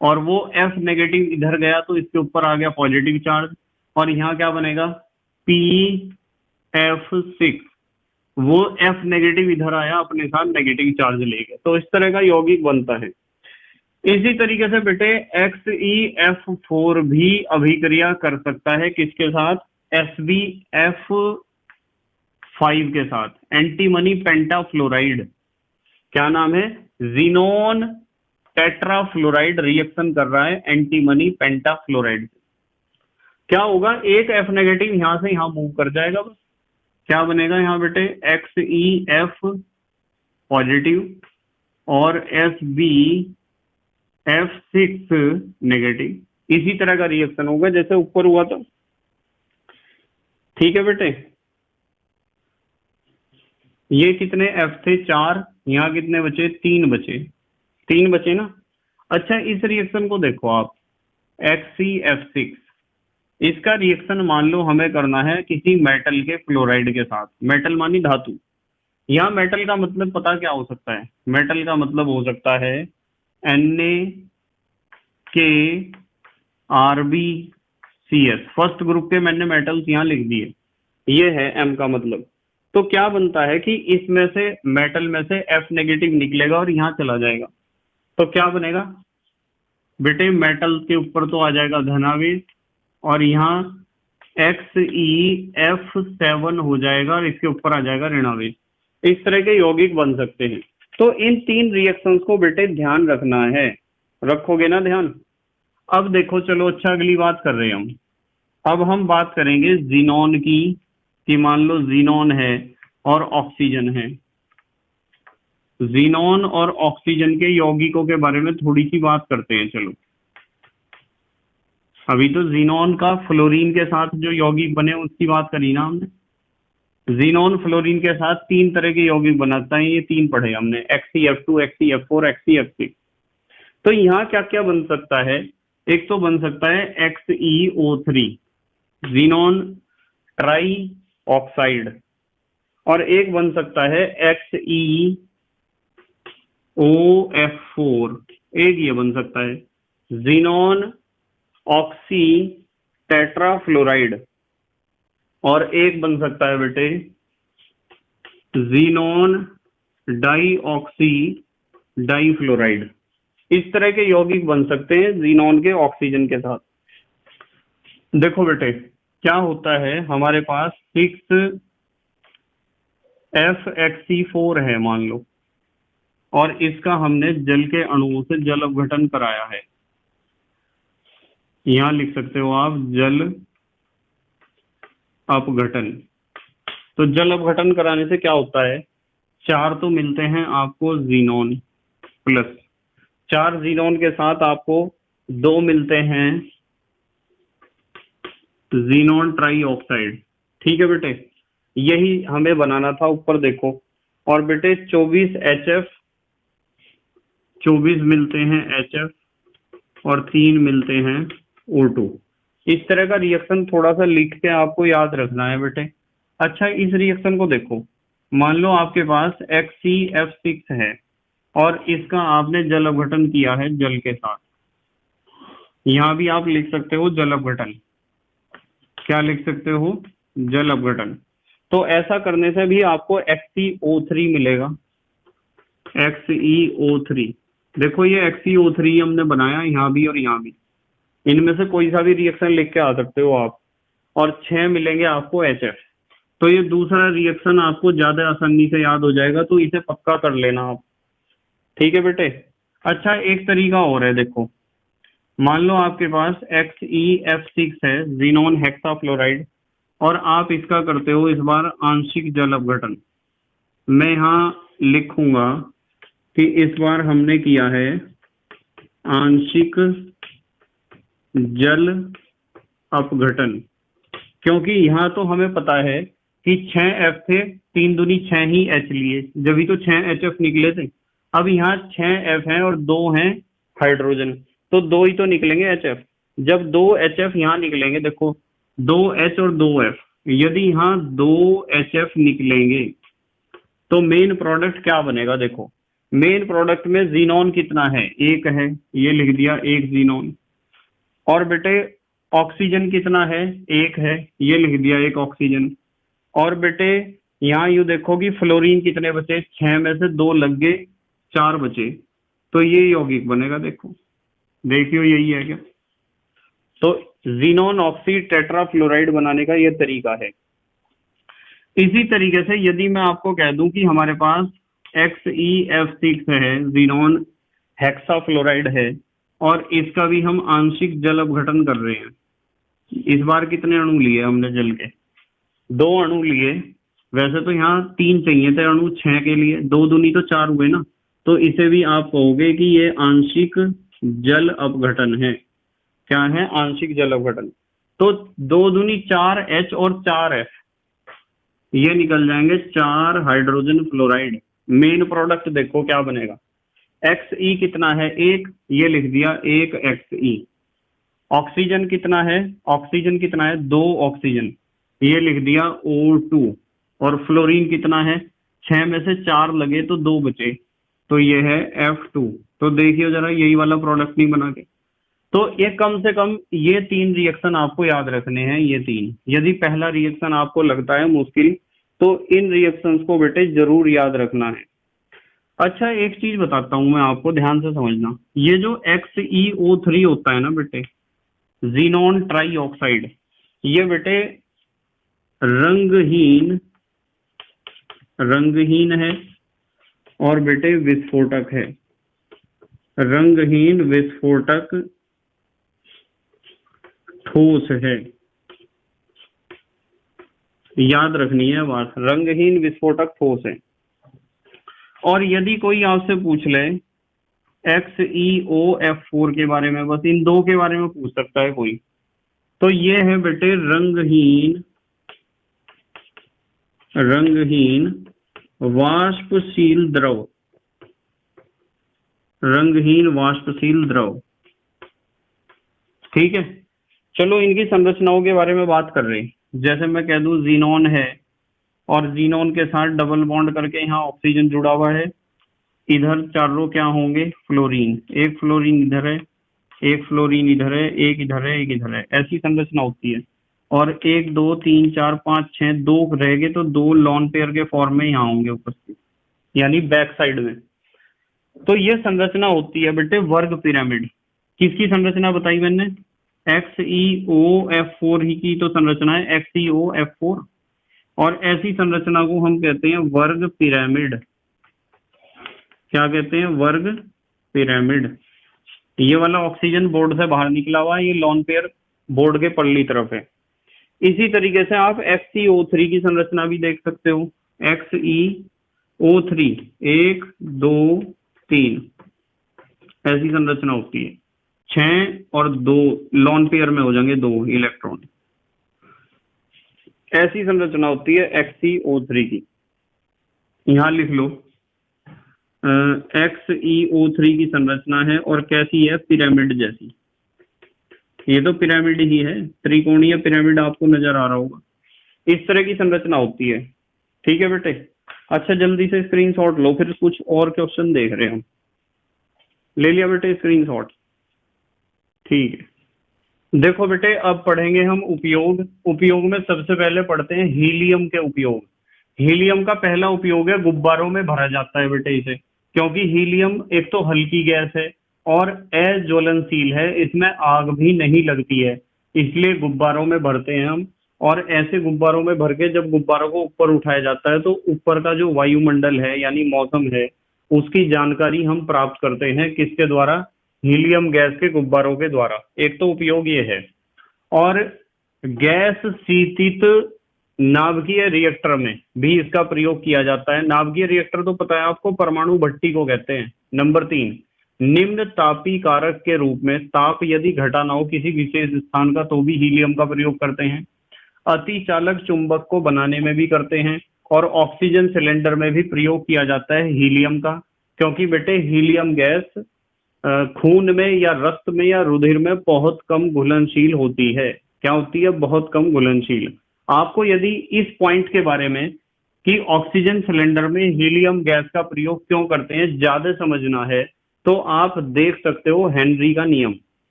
और वो F नेगेटिव इधर गया तो इसके ऊपर आ गया पॉजिटिव चार्ज, और यहाँ क्या बनेगा? PF6, वो F नेगेटिव इधर आया अपने साथ नेगेटिव चार्ज लेके। तो इस तरह का यौगिक बनता है। इसी तरीके से बेटे XeF4 भी अभिक्रिया कर सकता है, किसके साथ? SbF5 के साथ, एंटीमनी पेंटाफ्लोराइड। क्या नाम है? जीनोन टेट्राफ्लोराइड रिएक्शन कर रहा है एंटीमनी पेंटाफ्लोराइड। क्या होगा? एक F नेगेटिव यहां से यहां मूव कर जाएगा, बस। क्या बनेगा यहाँ बेटे? XeF पॉजिटिव और SbF6 नेगेटिव। इसी तरह का रिएक्शन होगा जैसे ऊपर हुआ था। ठीक है बेटे, ये कितने एफ थे? 4, यहाँ कितने बचे? 3 बचे, 3 बचे ना। अच्छा, इस रिएक्शन को देखो आप, XeF6, इसका रिएक्शन मान लो हमें करना है किसी मेटल के क्लोराइड के साथ। मेटल मानी धातु। यहाँ मेटल का मतलब पता क्या हो सकता है? मेटल का मतलब हो सकता है NaKRbCS। फर्स्ट ग्रुप के मैंने मेटल्स यहाँ लिख दिए, ये है M का मतलब। तो क्या बनता है कि इसमें से, मेटल में से F नेगेटिव निकलेगा और यहाँ चला जाएगा। तो क्या बनेगा बेटे? मेटल के ऊपर तो आ जाएगा धनावेश, और यहाँ XeF7 हो जाएगा और इसके ऊपर आ जाएगा ऋणावेश। इस तरह के यौगिक बन सकते हैं। तो इन 3 रिएक्शंस को बेटे ध्यान रखना है, रखोगे ना ध्यान? अब देखो, चलो अच्छा, अगली बात कर रहे हैं हम। अब हम बात करेंगे जीनोन की, कि मान लो जीनोन है और ऑक्सीजन है। जीनोन और ऑक्सीजन के यौगिकों के बारे में थोड़ी सी बात करते हैं। चलो, अभी तो जीनोन का फ्लोरीन के साथ जो यौगिक बने उसकी बात करी ना हमने। जीनोन फ्लोरीन के साथ 3 तरह के यौगिक बनाता है, ये 3 पढ़े हमने, XeF2, XeF4, XeF6। तो यहाँ क्या क्या बन सकता है? एक तो बन सकता है XeO3, जीनोन ट्राई ऑक्साइड, और एक बन सकता है XeOF4, एक ये बन सकता है जीनोन ऑक्सी टेट्राफ्लोराइड, और एक बन सकता है बेटे जीनोन डाईऑक्सी डाईफ्लोराइड। इस तरह के यौगिक बन सकते हैं जीनोन के ऑक्सीजन के साथ। देखो बेटे, क्या होता है, हमारे पास 6FXC4 है मान लो, और इसका हमने जल के अणुओं से जल अपघटन कराया है। यहां लिख सकते हो आप जल अपघटन। तो जल अपघटन कराने से क्या होता है? 4 तो मिलते हैं आपको जीनोन, प्लस 4 जीनोन के साथ आपको 2 मिलते हैं जीनोन ट्राई ऑक्साइड। ठीक है बेटे, यही हमें बनाना था। ऊपर देखो, और बेटे 24 HF, 24 मिलते हैं HF, और 3 मिलते हैं O2। इस तरह का रिएक्शन थोड़ा सा लिख के आपको याद रखना है बेटे। अच्छा, इस रिएक्शन को देखो, मान लो आपके पास XeF6 है और इसका आपने जल अपघटन किया है जल के साथ। यहां भी आप लिख सकते हो जल अपघटन। क्या लिख सकते हो? जल अपघटन। तो ऐसा करने से भी आपको XeO3 मिलेगा, XeO3। देखो, ये XeO3 हमने बनाया यहाँ भी और यहाँ भी। इनमें से कोई सा भी रिएक्शन लिख के आ सकते हो आप, और 6 मिलेंगे आपको HF। तो ये दूसरा रिएक्शन आपको ज्यादा आसानी से याद हो जाएगा, तो इसे पक्का कर लेना आप। ठीक है बेटे। अच्छा, एक तरीका और है, देखो, मान लो आपके पास XeF6 है, जीनोन हेक्साफ्लोराइड, और आप इसका करते हो इस बार आंशिक जल अपघटन। मैं यहाँ लिखूंगा कि इस बार हमने किया है आंशिक जल अपघटन, क्योंकि यहाँ तो हमें पता है कि 6F थे, 3 दूनी 6 ही H लिए, जब ही तो 6 HF निकले थे। अब यहाँ 6F हैं और 2 हैं हाइड्रोजन, तो 2 ही तो निकलेंगे HF। जब 2 HF यहाँ निकलेंगे, देखो 2 H और 2 F, यदि यहाँ 2 HF निकलेंगे तो मेन प्रोडक्ट क्या बनेगा? देखो, मेन प्रोडक्ट में जीनोन कितना है? 1 है, ये लिख दिया 1 जीनोन। और बेटे ऑक्सीजन कितना है? 1 है, ये लिख दिया 1 ऑक्सीजन। और बेटे यहाँ यूं देखो कि फ्लोरीन कितने बचे? 6 में से 2 लग गए, 4 बचे, तो ये यौगिक बनेगा। देखो, देखियो यही है क्या? तो जीनोन ऑक्सी टेट्राफ्लोराइड बनाने का ये तरीका है। इसी तरीके से यदि मैं आपको कह दूं कि हमारे पास XeF6 है, जीनोन हेक्साफ्लोराइड है, और इसका भी हम आंशिक जल अपघटन कर रहे हैं। इस बार कितने अणु लिए हमने जल के? 2 अणु लिए। वैसे तो यहाँ 3 चाहिए थे अणु 6 के लिए, 2 दूनी तो 4 हुए ना। तो इसे भी आप कहोगे कि ये आंशिक जल अपघटन है। क्या है? आंशिक जल अपघटन। तो 2 दूनी 4 H और 4 F, ये निकल जाएंगे 4 हाइड्रोजन फ्लोराइड। मेन प्रोडक्ट देखो क्या बनेगा, XE कितना है 1, ये लिख दिया 1 XE। ऑक्सीजन कितना है, ऑक्सीजन कितना है 2 ऑक्सीजन, ये लिख दिया O2। और फ्लोरीन कितना है, 6 में से 4 लगे तो 2 बचे, तो ये है F2। तो देखिए जरा यही वाला प्रोडक्ट नहीं बना के। तो ये कम से कम ये 3 रिएक्शन आपको याद रखने हैं, ये 3। यदि पहला रिएक्शन आपको लगता है मुश्किल तो इन रिएक्शंस को बेटे जरूर याद रखना है। अच्छा एक चीज बताता हूं मैं आपको, ध्यान से समझना। ये जो XeO3 होता है ना बेटे, जीनॉन ट्राई ऑक्साइड, ये बेटे रंगहीन है और बेटे विस्फोटक है। रंगहीन विस्फोटक ठोस है, याद रखनी है बात, रंगहीन विस्फोटक ठोस है। और यदि कोई आपसे पूछ ले XeOF4 के बारे में, बस इन 2 के बारे में पूछ सकता है कोई, तो ये है बेटे रंगहीन वाष्पशील द्रव, रंगहीन वाष्पशील द्रव। ठीक है, चलो इनकी संरचनाओं के बारे में बात कर रहे हैं। जैसे मैं कह दूं जीनॉन है और जीनॉन के साथ डबल बॉन्ड करके यहाँ ऑक्सीजन जुड़ा हुआ है, इधर चारों क्या होंगे फ्लोरीन, एक फ्लोरीन इधर है, एक फ्लोरीन इधर है, एक इधर है, एक इधर है, ऐसी संरचना होती है। और 1 2 3 4 5 6 2 रहेंगे तो 2 लॉन पेयर के फॉर्म में यहाँ होंगे उपस्थित, यानी बैक साइड में। तो ये संरचना होती है बेटे वर्ग पिरामिड। किसकी संरचना बताई मैंने, XeOF4 ही की तो संरचना है XeOF4। और ऐसी संरचना को हम कहते हैं वर्ग पिरामिड। क्या कहते हैं, वर्ग पिरामिड। ये वाला ऑक्सीजन बोर्ड से बाहर निकला हुआ है, ये लॉन पेयर बोर्ड के पल्ली तरफ है। इसी तरीके से आप XeO3 की संरचना भी देख सकते हो। XeO3 1 2 3 ऐसी संरचना होती है। 6 और 2 लॉन पेयर में हो जाएंगे 2 इलेक्ट्रॉन, ऐसी संरचना होती है XeO3 की। यहां लिख लो XeO3 की संरचना है और कैसी है, पिरामिड जैसी। ये तो पिरामिड ही है, त्रिकोणीय पिरामिड आपको नजर आ रहा होगा, इस तरह की संरचना होती है। ठीक है बेटे, अच्छा जल्दी से स्क्रीनशॉट लो, फिर कुछ और क्वेश्चन देख रहे हैं हम। ले लिया बेटे स्क्रीनशॉट, ठीक है। देखो बेटे अब पढ़ेंगे हम उपयोग। उपयोग में सबसे पहले पढ़ते हैं हीलियम के उपयोग। हीलियम का पहला उपयोग है गुब्बारों में भरा जाता है बेटे इसे, क्योंकि हीलियम एक तो हल्की गैस है और अज्वलनशील है, इसमें आग भी नहीं लगती है, इसलिए गुब्बारों में भरते हैं हम। और ऐसे गुब्बारों में भर के जब गुब्बारों को ऊपर उठाया जाता है तो ऊपर का जो वायुमंडल है यानी मौसम है उसकी जानकारी हम प्राप्त करते हैं, किसके द्वारा, हीलियम गैस के गुब्बारों के द्वारा। एक तो उपयोग ये है। और गैस शीतित नाभिकीय रिएक्टर में भी इसका प्रयोग किया जाता है। नाभिकीय रिएक्टर तो पता है आपको, परमाणु भट्टी को कहते हैं। नंबर 3, निम्न तापी कारक के रूप में, ताप यदि घटा ना हो किसी विशेष स्थान का तो भी हीलियम का प्रयोग करते हैं। अति चालक चुंबक को बनाने में भी करते हैं और ऑक्सीजन सिलेंडर में भी प्रयोग किया जाता है हीलियम का, क्योंकि बेटे हीलियम गैस खून में या रक्त में या रुधिर में बहुत कम घुलनशील होती है। क्या होती है, बहुत कम घुलनशील। आपको यदि इस पॉइंट के बारे में कि ऑक्सीजन सिलेंडर में हीलियम गैस का प्रयोग क्यों करते हैं ज्यादा समझना है तो आप देख सकते हो हेनरी का नियम।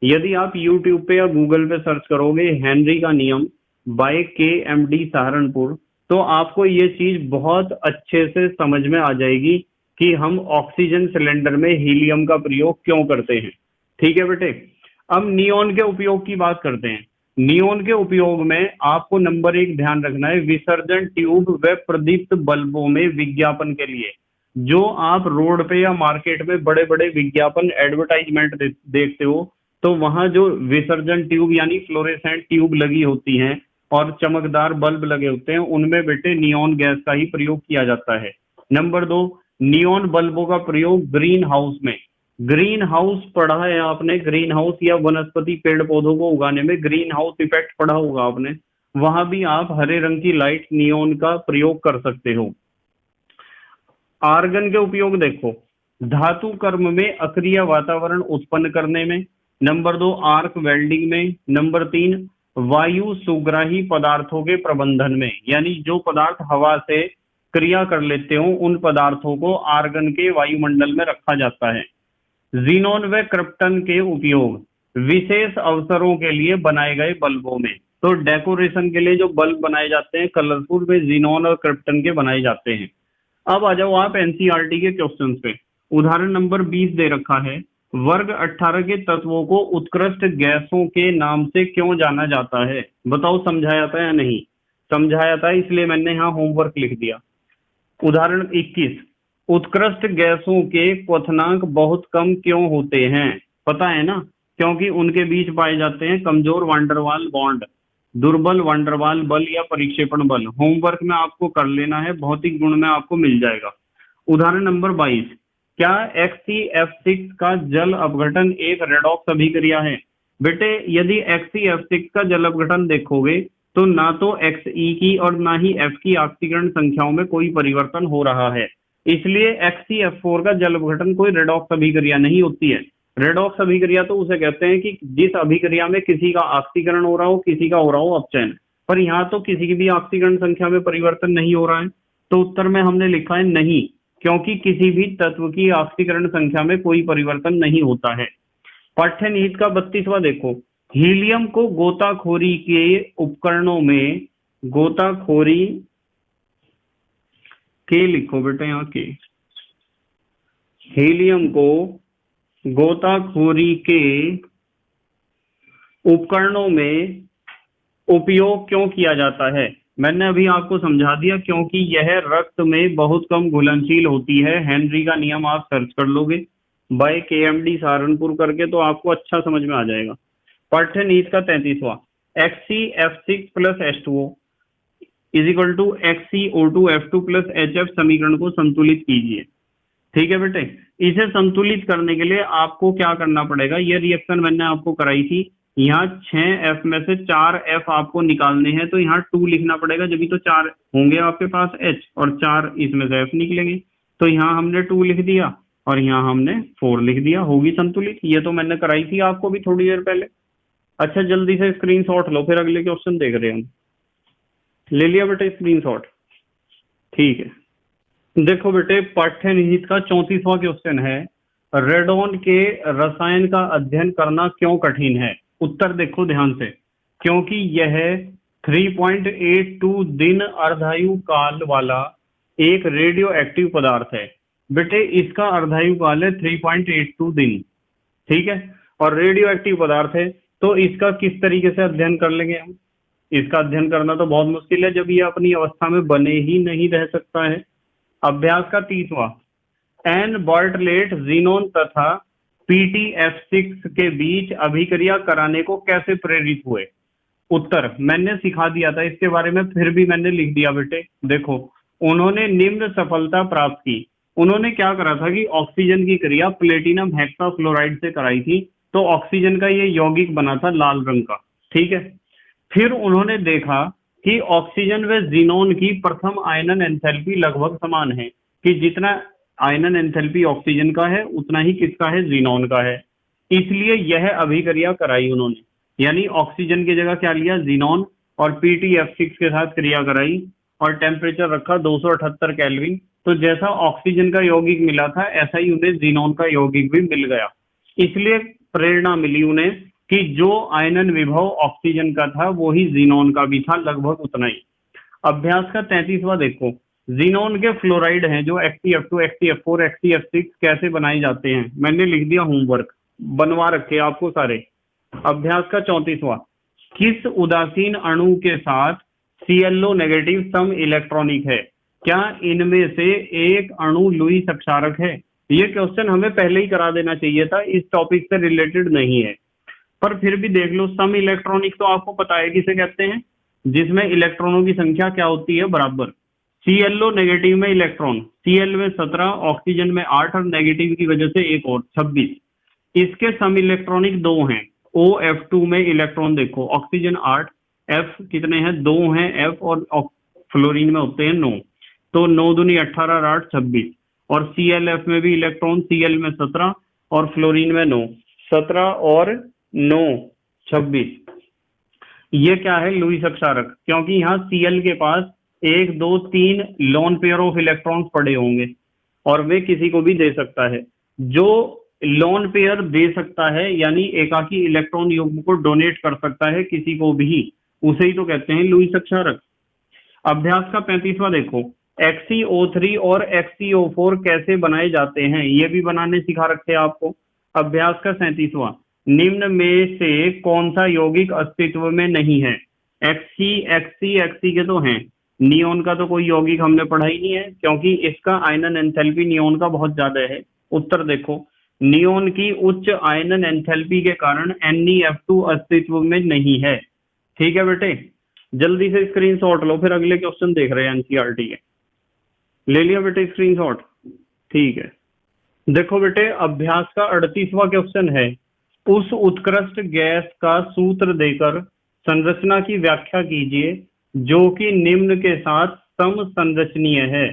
यदि आप YouTube पे या गूगल पे सर्च करोगे हेनरी का नियम बाय KMD सहारनपुर, तो आपको ये चीज बहुत अच्छे से समझ में आ जाएगी कि हम ऑक्सीजन सिलेंडर में हीलियम का प्रयोग क्यों करते हैं। ठीक है बेटे, अब नियॉन के उपयोग की बात करते हैं। नियॉन के उपयोग में आपको नंबर 1 ध्यान रखना है, विसर्जन ट्यूब व प्रदीप्त बल्बों में विज्ञापन के लिए। जो आप रोड पे या मार्केट में बड़े बड़े विज्ञापन एडवर्टाइजमेंट देखते हो तो वहां जो विसर्जन ट्यूब यानी फ्लोरेसेंट ट्यूब लगी होती हैं और चमकदार बल्ब लगे होते हैं, उनमें बेटे नियॉन गैस का ही प्रयोग किया जाता है। नंबर 2, नियॉन बल्बों का प्रयोग ग्रीन हाउस में ग्रीन हाउस पढ़ा है आपने, ग्रीन हाउस या वनस्पति पेड़ पौधों को उगाने में ग्रीन हाउस इफेक्ट पढ़ा होगा आपने, वहां भी आप हरे रंग की लाइट नियोन का प्रयोग कर सकते हो। आर्गन के उपयोग देखो, धातु कर्म में अक्रिय वातावरण उत्पन्न करने में, नंबर 2 आर्क वेल्डिंग में, नंबर 3 वायु सुग्राही पदार्थों के प्रबंधन में, यानी जो पदार्थ हवा से क्रिया कर लेते हो उन पदार्थों को आर्गन के वायुमंडल में रखा जाता है। जीनोन व क्रिप्टन के उपयोग विशेष अवसरों के लिए बनाए गए बल्बों में, तो डेकोरेशन के लिए जो बल्ब बनाए जाते हैं कलरफुल वे जीनोन और क्रिप्टन के बनाए जाते हैं। अब आ जाओ आप एनसीईआरटी के क्वेश्चन पे। उदाहरण नंबर 20 दे रखा है, वर्ग 18 के तत्वों को उत्कृष्ट गैसों के नाम से क्यों जाना जाता है? बताओ समझाया था या नहीं? समझाया था, इसलिए मैंने यहाँ होमवर्क लिख दिया। उदाहरण 21, उत्कृष्ट गैसों के क्वथनांक बहुत कम क्यों होते हैं? पता है ना, क्योंकि उनके बीच पाए जाते हैं कमजोर वांडरवाल बॉन्ड, दुर्बल वांडरवाल बल या परिक्षेपण बल। होमवर्क में आपको कर लेना है, भौतिक गुण में आपको मिल जाएगा। उदाहरण नंबर 22, क्या XeF6 का जल अपघटन एक रेडॉक्स अभिक्रिया है? बेटे यदि XeF6 का जल अपघटन देखोगे तो ना तो Xe की और ना ही F की ऑक्सीकरण संख्याओं में कोई परिवर्तन हो रहा है, इसलिए XeF4 का जल अपघटन कोई रेडॉक्स अभिक्रिया नहीं होती है। रेडॉक्स अभिक्रिया तो उसे कहते हैं कि जिस अभिक्रिया में किसी का ऑक्सीकरण हो रहा हो, किसी का हो रहा हो अपचयन, पर यहाँ तो किसी की भी ऑक्सीकरण संख्या में परिवर्तन नहीं हो रहा है, तो उत्तर में हमने लिखा है नहीं, क्योंकि किसी भी तत्व की ऑक्सीकरण संख्या में कोई परिवर्तन नहीं होता है। पाठ्य निहित का 32वां देखो, हीलियम को गोताखोरी के उपकरणों में, गोताखोरी के लिखो बेटा यहाँ के, हीलियम को गोताखोरी के उपकरणों में उपयोग क्यों किया जाता है? मैंने अभी आपको समझा दिया, क्योंकि यह रक्त में बहुत कम घुलनशील होती है। हेनरी का नियम आप सर्च कर लोगे बाय KMD सहारनपुर करके, तो आपको अच्छा समझ में आ जाएगा। पाठ्य नीति का 33वां, XeF6 plus H2O is equal to XeO2F2 plus HF समीकरण को संतुलित कीजिए। ठीक है बेटे, इसे संतुलित करने के लिए आपको क्या करना पड़ेगा? ये रिएक्शन मैंने आपको कराई थी, यहाँ 6F में से 4F आपको निकालने हैं, तो यहाँ 2 लिखना पड़ेगा, जब भी तो 4 होंगे आपके पास H और 4 इसमें से F निकलेंगे, तो यहाँ हमने 2 लिख दिया और यहाँ हमने 4 लिख दिया, होगी संतुलित। ये तो मैंने कराई थी आपको भी थोड़ी देर पहले। अच्छा जल्दी से स्क्रीनशॉट लो, फिर अगले क्वेश्चन देख रहे हैं हम। ले लिया बेटे स्क्रीनशॉट? ठीक है, देखो बेटे पाठ्य निहित का 34वां क्वेश्चन है, रेडॉन के रसायन का अध्ययन करना क्यों कठिन है? उत्तर देखो ध्यान से, क्योंकि यह 3.82 दिन अर्धायु काल वाला एक रेडियो एक्टिव पदार्थ है। बेटे इसका अर्धायु काल है 3.82 दिन, ठीक है, और रेडियो एक्टिव पदार्थ है, तो इसका किस तरीके से अध्ययन कर लेंगे हम? इसका अध्ययन करना तो बहुत मुश्किल है, जब ये अपनी अवस्था में बने ही नहीं रह सकता है। अभ्यास का 30वां, एन बर्टलेट जीनोन तथा PTF6 के बीच अभिक्रिया कराने को कैसे प्रेरित हुए? उत्तर मैंने सिखा दिया था इसके बारे में, फिर भी मैंने लिख दिया बेटे। देखो उन्होंने निम्न सफलता प्राप्त की। उन्होंने क्या करा था कि ऑक्सीजन की क्रिया प्लेटिनम हेक्साफ्लोराइड से कराई थी, तो ऑक्सीजन का ये यौगिक बना था लाल रंग का, ठीक है। फिर उन्होंने देखा कि ऑक्सीजन व जीनोन की प्रथम आयनन एंथैल्पी लगभग समान है, कि जितना आयनन एंथैल्पी ऑक्सीजन का है उतना ही किसका है? जीनोन का है। इसलिए यह अभिक्रिया कराई उन्होंने, यानी ऑक्सीजन की जगह क्या लिया? जीनोन, और PTF6 के साथ क्रिया कराई और टेम्परेचर रखा 278 केल्विन। तो जैसा ऑक्सीजन का यौगिक मिला था ऐसा ही उन्हें जीनोन का यौगिक भी मिल गया। इसलिए प्रेरणा मिली उन्हें कि जो आयनन विभव ऑक्सीजन का था वो ही जीनोन का भी था, लगभग उतना ही। अभ्यास का 33वां देखो, जीनोन के फ्लोराइड हैं जो XeF2, XeF4, XeF6 कैसे बनाए जाते हैं? मैंने लिख दिया होमवर्क, बनवा रखे आपको सारे। अभ्यास का 34वां, किस उदासीन अणु के साथ ClO नेगेटिव सम इलेक्ट्रॉनिक है? क्या इनमें से एक अणु लुईस अक्षारक है? ये क्वेश्चन हमें पहले ही करा देना चाहिए था, इस टॉपिक से रिलेटेड नहीं है, पर फिर भी देख लो। सम इलेक्ट्रॉनिक तो आपको पता है किसे कहते हैं? जिसमें इलेक्ट्रॉनों की संख्या क्या होती है? बराबर। ClO नेगेटिव में इलेक्ट्रॉन, Cl में 17, ऑक्सीजन में 8 और नेगेटिव की वजह से एक और 26। इसके सम इलेक्ट्रॉनिक 2 हैं। OF2 में इलेक्ट्रॉन देखो, ऑक्सीजन 8, F कितने हैं 2 हैं F, और फ्लोरीन में होते हैं 9, तो 9 दूनी 18 और 8 26। और ClF में भी इलेक्ट्रॉन, Cl में 17 और फ्लोरीन में 9, 17 और 9 26। ये क्या है लुईस अक्षारक, क्योंकि यहाँ Cl के पास 1 2 3 लोन पेयर ऑफ इलेक्ट्रॉन्स पड़े होंगे और वे किसी को भी दे सकता है। जो लोन पेयर दे सकता है यानी एकाकी इलेक्ट्रॉन युग्म को डोनेट कर सकता है किसी को भी, उसे ही तो कहते हैं लुईस अक्षारक। अभ्यास का 35वां देखो, XeO3 और XeO4 कैसे बनाए जाते हैं, ये भी बनाने सिखा रखे आपको। अभ्यास का 37वां, निम्न में से कौन सा यौगिक अस्तित्व में नहीं है। Xe के तो हैं, नियोन का तो कोई यौगिक हमने पढ़ा ही नहीं है क्योंकि इसका आयनन एंथैल्पी नियोन का बहुत ज्यादा है। उत्तर देखो, नियोन की उच्च आयनन एंथैल्पी के कारण NeF2 अस्तित्व में नहीं है। ठीक है बेटे, जल्दी से स्क्रीनशॉट लो, फिर अगले क्वेश्चन देख रहे हैं एनसीईआरटी के। ले लिया बेटे स्क्रीनशॉट, ठीक है। देखो बेटे अभ्यास का 38वां क्वेश्चन है, उस उत्कृष्ट गैस का सूत्र देकर संरचना की व्याख्या कीजिए जो कि निम्न के साथ सम संरचनीय है।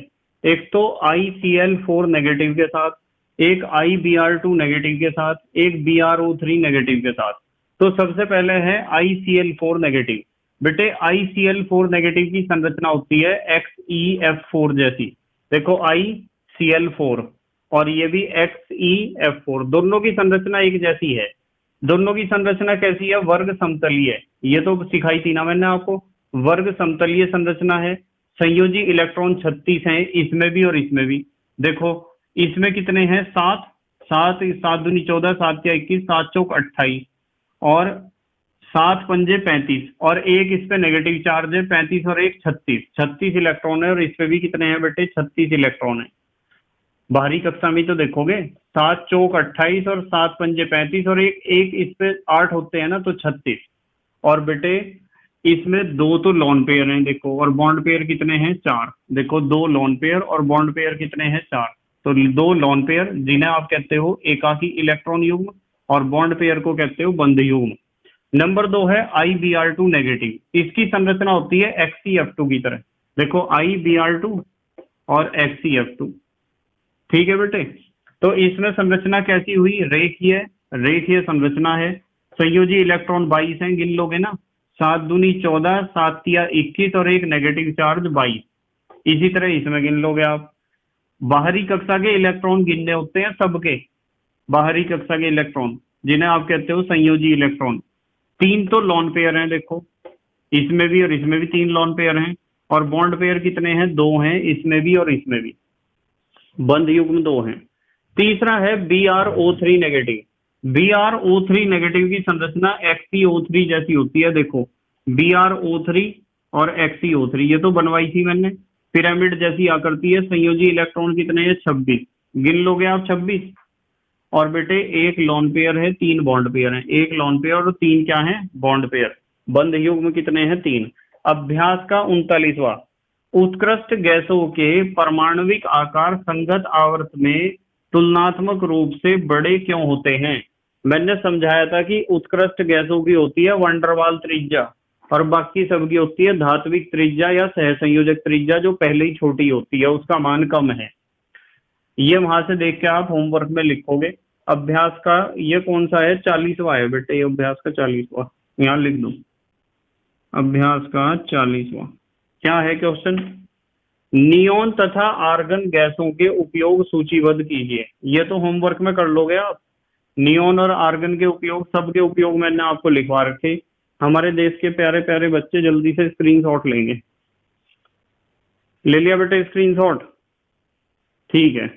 एक तो ICl4 नेगेटिव के साथ, एक IBr2 नेगेटिव के साथ, एक BrO3 नेगेटिव के साथ। तो सबसे पहले है ICl4 नेगेटिव। बेटे ICl4 नेगेटिव की संरचना होती है XeF4 जैसी। देखो ICl4 और ये भी XeF4, दोनों की संरचना एक जैसी है। दोनों की संरचना कैसी है, वर्ग समतलीय, ये तो सिखाई थी ना मैंने आपको, वर्ग समतलीय संरचना है। संयोजी इलेक्ट्रॉन 36 हैं इसमें भी और इसमें भी। देखो इसमें कितने हैं 7, 7 7 दूनी 14, 7 या 21, 7 चौक 28 और 7 पंजे 35 और एक इस पे नेगेटिव चार्ज है 35 और एक 36, 36 इलेक्ट्रॉन है। और इस पे भी कितने हैं बेटे 36 इलेक्ट्रॉन है। बाहरी कक्षा में तो देखोगे 7 चौक 28 और 7 पंजे 35 और एक इस पे 8 होते हैं ना, तो 36। और बेटे इसमें 2 तो लॉन पेयर हैं देखो, और बॉन्ड पेयर कितने हैं 4। देखो 2 लॉन पेयर और बॉन्ड पेयर कितने हैं 4। तो 2 लॉन पेयर जिन्हें आप कहते हो एकाकी इलेक्ट्रॉन युग्म और बॉन्ड पेयर को कहते हो बंध युग्म। नंबर 2 है IBr2 नेगेटिव, इसकी संरचना होती है XeF2 की तरह। देखो IBr2 और XeF2, ठीक है बेटे। तो इसमें संरचना कैसी हुई, रेखीय, रेखीय संरचना है। संयोजी इलेक्ट्रॉन 22 हैं, गिन लोगे ना, 7 दूनी 14, 7 या 21 और एक नेगेटिव चार्ज 22। इसी तरह इसमें गिन लोगे आप। बाहरी कक्षा के इलेक्ट्रॉन गिनने होते हैं सबके, बाहरी कक्षा के इलेक्ट्रॉन जिन्हें आप कहते हो संयोजी इलेक्ट्रॉन। 3 तो लॉन पेयर हैं देखो, इसमें भी और इसमें भी 3 लॉन पेयर हैं। और बॉन्ड पेयर कितने हैं 2 हैं, इसमें भी और इसमें भी। बंध युग्म 2 हैं। तीसरा है BrO3 नेगेटिव। BrO3 नेगेटिव की संरचना XeO3 जैसी होती है। देखो BrO3 और XeO3 ये तो बनवाई थी मैंने, पिरामिड जैसी आकृति है। संयोजी इलेक्ट्रॉन कितने हैं 26, गिन लोगे आप 26। और बेटे एक लॉन पेयर है, 3 बॉन्ड पेयर हैं, एक लॉन पेयर और 3 क्या है बॉन्ड पेयर। बंध युग्म कितने हैं 3। अभ्यास का 39वां, उत्कृष्ट गैसों के परमाणविक आकार संगत आवर्त में तुलनात्मक रूप से बड़े क्यों होते हैं। मैंने समझाया था कि उत्कृष्ट गैसों की होती है वंडरवाल त्रिज्या और बाकी सबकी होती है धात्विक त्रिज्या या सहसंयोजक त्रिज्या, जो पहले ही छोटी होती है, उसका मान कम है। ये वहां से देख के आप होमवर्क में लिखोगे। अभ्यास का ये कौन सा है 40वां है बेटे, ये अभ्यास का 40वां, यहाँ लिख दो अभ्यास का 40वां। क्या है क्वेश्चन, नियोन तथा आर्गन गैसों के उपयोग सूचीबद्ध कीजिए। ये तो होमवर्क में कर लोगे आप। नियोन और आर्गन के उपयोग, सबके उपयोग मैंने आपको लिखवा रखे। हमारे देश के प्यारे प्यारे बच्चे जल्दी से स्क्रीनशॉट लेंगे। ले लिया बेटे स्क्रीनशॉट, ठीक है।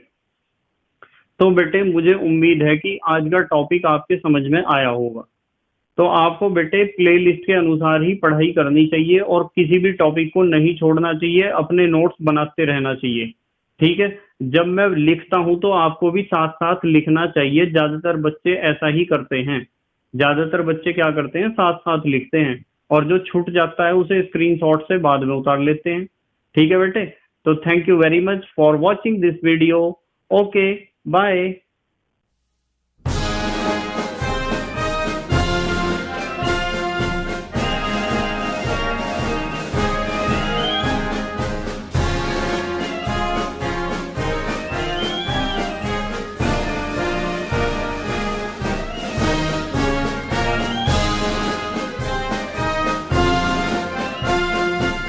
तो बेटे मुझे उम्मीद है कि आज का टॉपिक आपके समझ में आया होगा। तो आपको बेटे प्लेलिस्ट के अनुसार ही पढ़ाई करनी चाहिए और किसी भी टॉपिक को नहीं छोड़ना चाहिए, अपने नोट्स बनाते रहना चाहिए, ठीक है। जब मैं लिखता हूं तो आपको भी साथ साथ लिखना चाहिए। ज्यादातर बच्चे ऐसा ही करते हैं, ज्यादातर बच्चे क्या करते हैं साथ साथ लिखते हैं और जो छूट जाता है उसे स्क्रीनशॉट से बाद में उतार लेते हैं, ठीक है बेटे। So thank you very much for watching this video. Okay, bye.